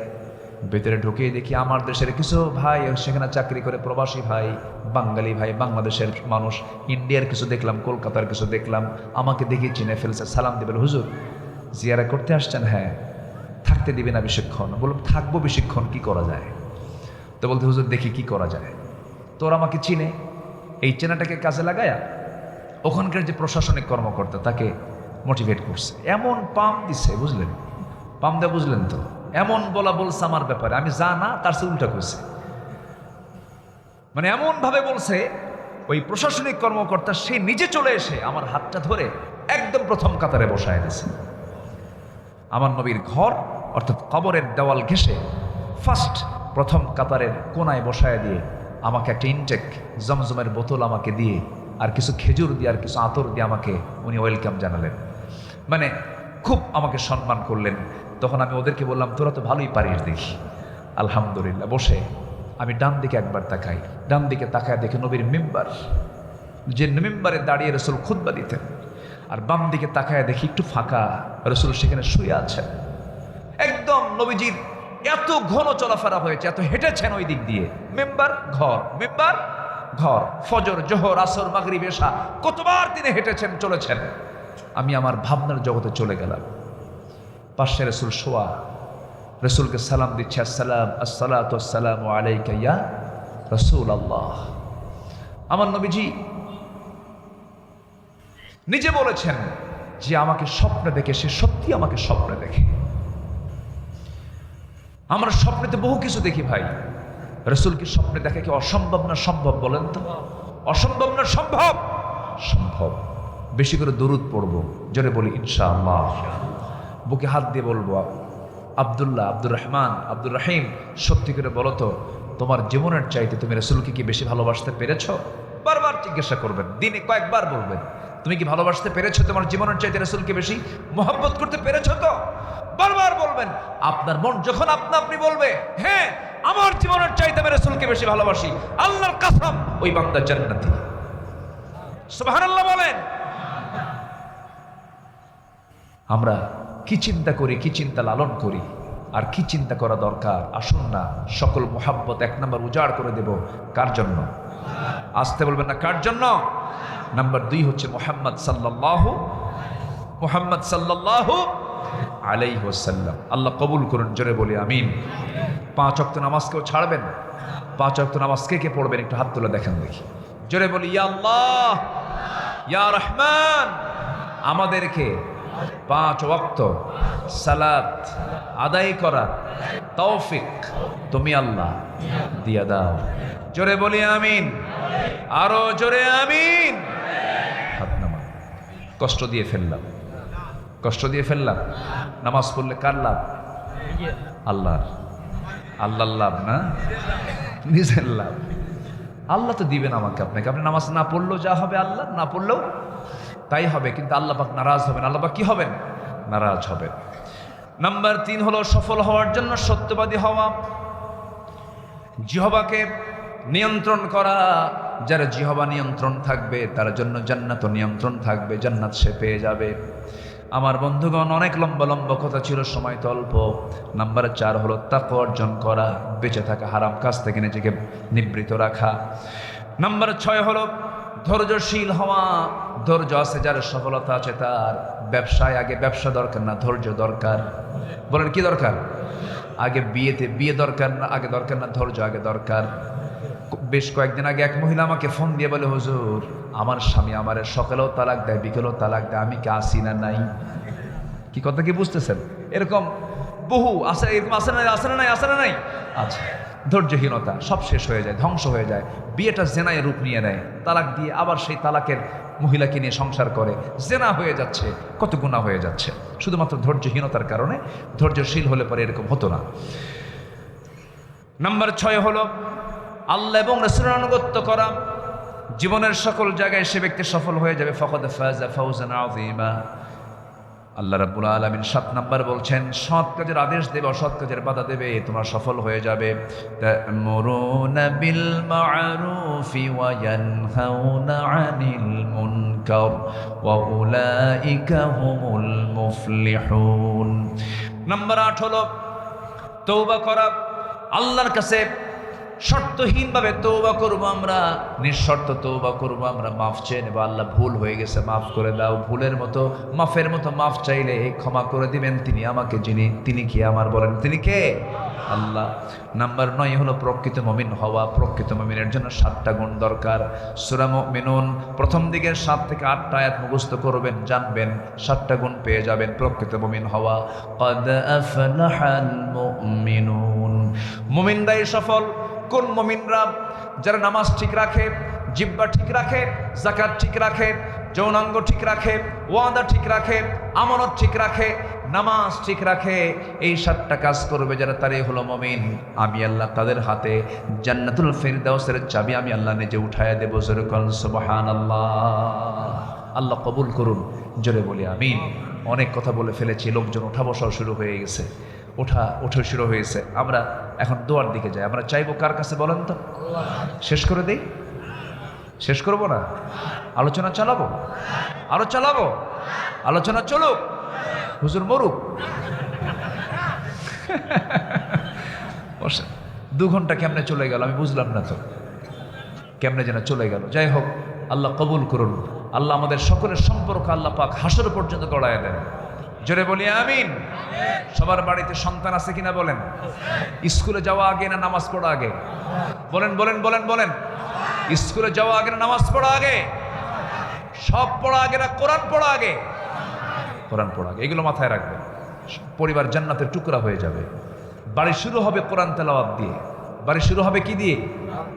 ভিতরে ঢুকেই দেখি আমার দেশের কিছু ভাই সেখানে চাকরি করে, প্রবাসী ভাই, বাঙালি ভাই, বাংলাদেশের মানুষ, ইন্ডিয়ার কিছু দেখলাম, কলকাতার কিছু দেখলাম। আমাকে দেখে চিনে ফেলছে, সালাম দিবেন, হুজুর জিয়ারা করতে আসছেন? হ্যাঁ। থাকতে দিবে না বেশিক্ষণ? বললাম থাকবো বেশিক্ষণ, কি করা যায়? তো বলতে, হুজুর দেখি কি করা যায়। তোর আমাকে চিনে, এই চেনাটাকে কাজে লাগায়া ওখানকার যে প্রশাসনিক কর্মকর্তা তাকে মোটিভেট করছে, এমন পাম দিছে, বুঝলেন? পাম দেয়া বুঝলেন তো? এমন বলছে আমার ব্যাপারে, আমি যা না তার সে উল্টা করছে। মানে এমন ভাবে বলছে, ওই প্রশাসনিক কর্মকর্তা সে নিজে চলে এসে আমার হাতটা ধরে একদম প্রথম কাতারে বসায় দিয়েছে। আমার নবীর ঘর অর্থাৎ কবরের দেওয়াল ঘেঁষে ফার্স্ট প্রথম কাতারের কোনায় বসায় দিয়ে আমাকে একটা ইনটেক জমজমের বোতল আমাকে দিয়ে, আর কিছু খেজুর দিয়ে, আর কিছু আতর দিয়ে আমাকে উনি ওয়েলকাম জানালেন। মানে খুব আমাকে সম্মান করলেন। তখন আমি ওদেরকে বললাম, তোরা তো ভালোই পারিস দেখি। আলহামদুলিল্লাহ। বসে আমি ডান দিকে একবার তাকাই, ডান দিকে তাকায় দেখি নবীর মিম্বার, যে মিম্বারে দাঁড়িয়ে রাসূল খুতবা দিতেন। আর বাম দিকে তাকায় দেখি একটু ফাঁকা, রাসূল সেখানে শুয়ে আছেন। একদম নবীজির এত ঘন চলাফেরা হয়েছে, এত হেঁটেছেন ওই দিক দিয়ে। মিম্বার ঘর, মিম্বার ঘর, ফজর, জোহর, আসর, মাগরিব, এশা, কতবার তিনি হেঁটেছেন, চলেছেন। আমি আমার ভাবনার জগতে চলে গেলাম। পাশে রাসূল শোয়া, রাসূলকে সালাম দিচ্ছে, আসসালাম, আসসালাতু আসসালামু আলাইকা ইয়া রাসূলুল্লাহ। আমার নবীজি নিজে বলেছেন যে আমাকে স্বপ্নে দেখে, সে সত্যি আমাকে স্বপ্নে দেখে। আমরা স্বপ্নেতে বহু কিছু দেখি ভাই, রাসূলকে স্বপ্নে দেখা কি অসম্ভব না সম্ভব? বলেন তো, অসম্ভব না সম্ভব? সম্ভব। বেশি করে দরুদ পড়বো, জোরে বলি ইনশাআল্লাহ। বুকে হাত দিয়ে বলবো, আব্দুল্লাহ, আব্দুর রহমান, আব্দুর রহিম, সত্যি করে বলো তো, তোমার জীবনের চাইতে তুমি রাসূলকে কি বেশি ভালোবাসতে পেরেছ? বারবার জিজ্ঞাসা করবেন, দিনে কয়েকবার বলবেন, তুমি কি ভালোবাসতে পেরেছো? তোমার জীবনের চাইতে রাসূলকে বেশি মহব্বত করতে পেরেছো তো? বারবার বলবেন। আপনার মন যখন আপনি বলবে, হ্যাঁ আমার জীবনের চাইতে আমি রাসূলকে বেশি ভালোবাসি, আল্লাহর কসম ওই বান্দা জান্নাতি। সুবহানাল্লাহ বলেন। আমরা কি চিন্তা করি, কি চিন্তা লালন করি, আর কি চিন্তা করা দরকার? আসুন না সকল মোহাব্বত 1 নম্বর উজাড় করে দেব। কার জন্য? আসতে বলবেন না, কার জন্য? নাম্বার 2 হচ্ছে মুহাম্মদ সাল্লাল্লাহু আলাইহি ওয়াসাল্লাম। আল্লাহ কবুল করুন, জোরে বলি আমিন। 5 ওয়াক্ত নামাজ কেউ ছাড়বেন না? 5 ওয়াক্ত নামাজ কে কে পড়বেন একটু হাত তুলে দেখেন দেখি। জোরে বলি ইয়া আল্লাহ ইয়া রহমান, আমাদেরকে 5 ওয়াক্ত সালাত আদায় করা তৌফিক তুমি আল্লাহ দিয়া দাও। জোরে বলি আমিন, আরো জোরে আমিন। হাত নামা। কষ্ট দিয়ে ফেললাম, কষ্ট দিয়ে ফেললাম। নামাজ পড়লে কার লাভ? আল্লাহর। আল্লাহর লাভ না, নিজের লাভ। আল্লাহ তো দিবেন আমাকে আপনাকে। আপনি নামাজ না পড়লেও যা হবে, আল্লাহ না পড়লেও তাই হবে। কিন্তু আল্লাহ পাক নারাজ হবেন। আল্লাহ পাক কি হবেন? নারাজ হবেন। নাম্বার 3 হলো সফল হওয়ার জন্য সত্যবাদী হওয়া, জিহ্বাকে নিয়ন্ত্রণ করা। যারা জিহ্বা নিয়ন্ত্রণ থাকবে তার জন্য জান্নাত নিয়ন্ত্রণ থাকবে, জান্নাত সে পেয়ে যাবে। আমার বন্ধুগণ, অনেক লম্বা লম্বা কথা ছিল, সময় তো অল্প। নাম্বার 4 হলো তাকওয়া অর্জন করা, বেঁচে থাকা, হারাম কাজ থেকে নিজেকে নিবৃত রাখা। নাম্বার 6 হলো ধৈর্যশীল হওয়া। ধৈর্য আছে যার, সফলতা আছে তার। ব্যবসায় আগে ব্যবসা দরকার না, ধৈর্য দরকার। বলেন কি দরকার? আগে বিয়েতে বিয়ে দরকার না, আগে দরকার না, ধৈর্য আগে দরকার। বেশ কয়েকদিন আগে এক মহিলা আমাকে ফোন দিয়ে বলে, হুজুর আমার স্বামী আমারে সকালেও তালাক দেয়, বিকেলেও তালাক দেয়, আমি কি আসি না নাই? কি কথা কি বুঝতেছেন? এরকম বহু আছে, এরকম আসে না, আসে না নাই, আসে না নাই। আচ্ছা, ধৈর্যহীনতা, সব শেষ হয়ে যায়, ধ্বংস হয়ে যায়। বিয়েটা জেনায় রূপ নিয়ে নেয়, তালাক দিয়ে আবার সেই তালাকের মহিলাকে নিয়ে সংসার করে, জেনা হয়ে যাচ্ছে, কত গুনাহ হয়ে যাচ্ছে শুধুমাত্র ধৈর্যহীনতার কারণে। ধৈর্যশীল হলে পরে এরকম হতো না। নাম্বার 6 হলো আল্লাহ এবং রাসূলের আনুগত্য করা। জীবনের সকল জায়গায় সে ব্যক্তি সফল হয়ে যাবে। ফাকাদ ফাযা ফাওজান আযীমা। আল্লাহ রাব্বুল আলামিন 7 নাম্বার বলছেন, সৎ কাজের আদেশ দেবে, অসৎ কাজের বাধা দেবে, তোমরা সফল হয়ে যাবে। তা'মুরুনা বিল মা'রুফি ওয়া ইয়ানহাউনা আনিল মুনকার ওয়া উলাইকা হুমুল মুফলিহুন। নাম্বার 8 হলো তওবা করা। আল্লাহর কাছে শর্তহীনভাবে তওবা করব আমরা, নিঃশর্ত তওবা করব আমরা, মাফ চেয়ে নেব। আল্লাহ ভুল হয়ে গেছে, মাফ করে দাও। ভুলের মতো, মাফের মতো মাফ চাইলে ক্ষমা করে দিবেন তিনি আমাকে, যিনি তিনি কি আমার, বলেন তিনি কে? আল্লাহ। নাম্বার 9 হলো প্রকৃত মুমিন হওয়া। প্রকৃত মুমিনের জন্য 7টা গুণ দরকার। সূরা মুমিনুন প্রথম দিকের 7 থেকে 8টা আয়াত মুখস্থ করবেন, জানবেন, 7টা গুণ পেয়ে যাবেন প্রকৃত মুমিন হওয়া। ক্বাদ আফলাহাল মুমিনুন। মুমিনরাই সফল। কোন মুমিনরা? যারা নামাজ ঠিক রাখে, জিহ্বা ঠিক রাখে, যাকাত ঠিক রাখে, যৌনাঙ্গ ঠিক রাখে, ওয়াদা ঠিক রাখে, আমানত ঠিক রাখে, নামাজ ঠিক রাখে। এই 7টা কাজ করবে যারা, তারাই হলো মুমিন। আমি আল্লাহ তাদের হাতে জান্নাতুল ফিরদাউসের চাবি আমি আল্লাহ নিজে উঠায়া দেব। জোরে বলেন সুবহানাল্লাহ। আল্লাহ কবুল করুন, জোরে বলি আমিন। অনেক কথা বলে ফেলেছি, লোকজন ওঠা বসাও শুরু হয়ে গেছে, ওঠা শুরু হয়েছে। আমরা এখন দোয়ার দিকে যাই। আমরা চাইবো কার কাছে বলেন তো? শেষ করে দেই? শেষ করবো না, আলোচনা চালাবো, আরো চালাবো, আলোচনা চলুক, হুজুর মরুক। 2 ঘন্টা কেমনে চলে গেল আমি বুঝলাম না তো, কেমনে যেন চলে গেল। যাই হোক, আল্লাহ কবুল করুন। আল্লাহ আমাদের সকলের সম্পর্ক আল্লাহ পাক হাসর পর্যন্ত গড়ায় দেন। জোরে বলি আমিন। সবার বাড়িতে সন্তান আছে কিনা বলেন? স্কুলে যাওয়া আগে না নামাজ পড়া আগে? বলেন বলেন বলেন বলেন। স্কুলে যাওয়া আগে না নামাজ পড়া আগে? সব পড়া আগে না কোরআন পড়া আগে? কোরআন পড়া আগে। এগুলো মাথায় রাখবেন। পরিবার জান্নাতের টুকরা হয়ে যাবে। বাড়ি শুরু হবে কোরআন তেলাওয়াত দিয়ে। বাড়ি শুরু হবে কি দিয়ে?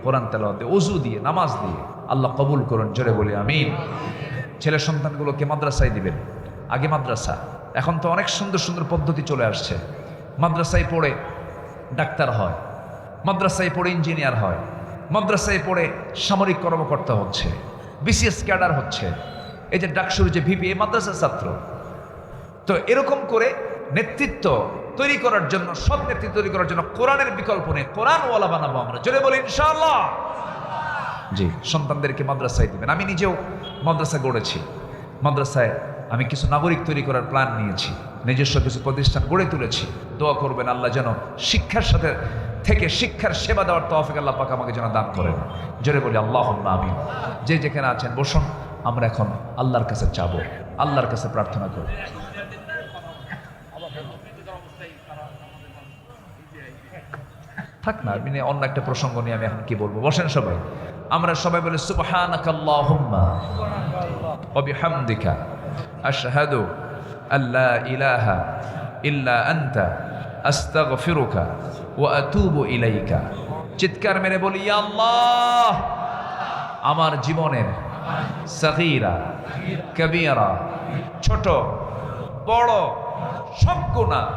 কোরআন তেলাওয়াত দিয়ে, ওযু দিয়ে, নামাজ দিয়ে। আল্লাহ কবুল করুন, জোরে বলি আমিন। ছেলে সন্তানগুলোকে মাদ্রাসায় দিবেন। আগে মাদ্রাসা, এখন তো অনেক সুন্দর সুন্দর পদ্ধতি চলে আসছে। মাদ্রাসায় পড়ে ডাক্তার হয়, মাদ্রাসায় পড়ে ইঞ্জিনিয়ার হয়, মাদ্রাসায় পড়ে সামরিক কর্মকর্তা হচ্ছে, বিসিএস ক্যাডার হচ্ছে। এই যে ডাকসুর যে ভিপি, এই মাদ্রাসার ছাত্র। তো এরকম করে নেতৃত্ব তৈরি করার জন্য, সব নেতৃত্ব তৈরি করার জন্য কোরআনের বিকল্প নেই। কোরআনওয়ালা বানাবো আমরা, জোরে বলি ইনশাআল্লাহ। জি, সন্তানদেরকে মাদ্রাসায় দিবেন। আমি নিজেও মাদ্রাসা গড়েছি। মাদ্রাসায় আমি কিছু নাগরিক তৈরি করার প্ল্যান নিয়েছি, নিজস্ব কিছু প্রতিষ্ঠান গড়ে তুলেছি। দোয়া করবেন আল্লাহ যেন শিক্ষার সাথে থেকে শিক্ষার সেবা দেওয়ার তৌফিক আল্লাহ পাক আমাকে যেন দান করেন। জোরে বলি আল্লাহুম্মা আমিন। যে যেখানে আছেন বসুন, আমরা এখন আল্লাহর কাছে চাবো, আল্লাহর কাছে প্রার্থনা করব। থাক না, আমি অন্য একটা প্রসঙ্গ নিয়ে আমি এখন কি বলবো। বসেন সবাই, আমরা সবাই বলি সুবহানাকাল্লাহুম্মা ওয়া বিহামদিকা আশহাদু আল্লা ইলাহা ইল্লা আনতা আস্তাগফিরুকা ওয়া আতুবু ইলাইকা। চিৎকার মেরে বলি, ইয়া আল্লাহ, আমার জীবনের সগীরা কবীরা, ছোট বড় সব গুনাহ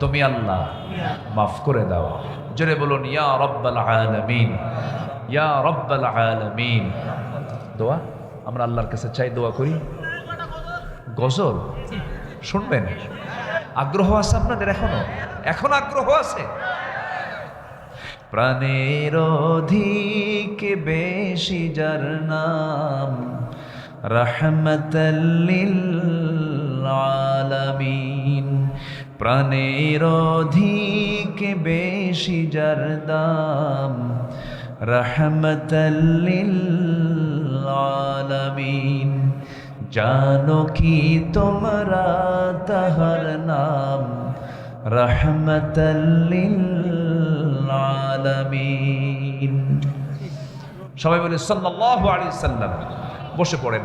তুমি আল্লাহ মাফ করে দাও। জোরে বলুন, ইয়া রাব্বাল আলামিন, ইয়া রাব্বাল আলামিন। দোয়া আমরা আল্লাহর কাছে চাই, দোয়া করি। গজল শুনবেন? আগ্রহ আছে আপনাদের? এখন আগ্রহ আছে? প্রাণের অধিক বেশি যার নাম রাহমাতাল লিল আলামিন, প্রাণের অধিক বেশি যার দাম রাহমাতাল লিল আলামিন। জানো কি তোমরা তাহার নাম রাহমাতাল লিল আলামিন। সবাই বলে সাল্লাল্লাহু আলাইহি সাল্লাম। বসে পড়েন।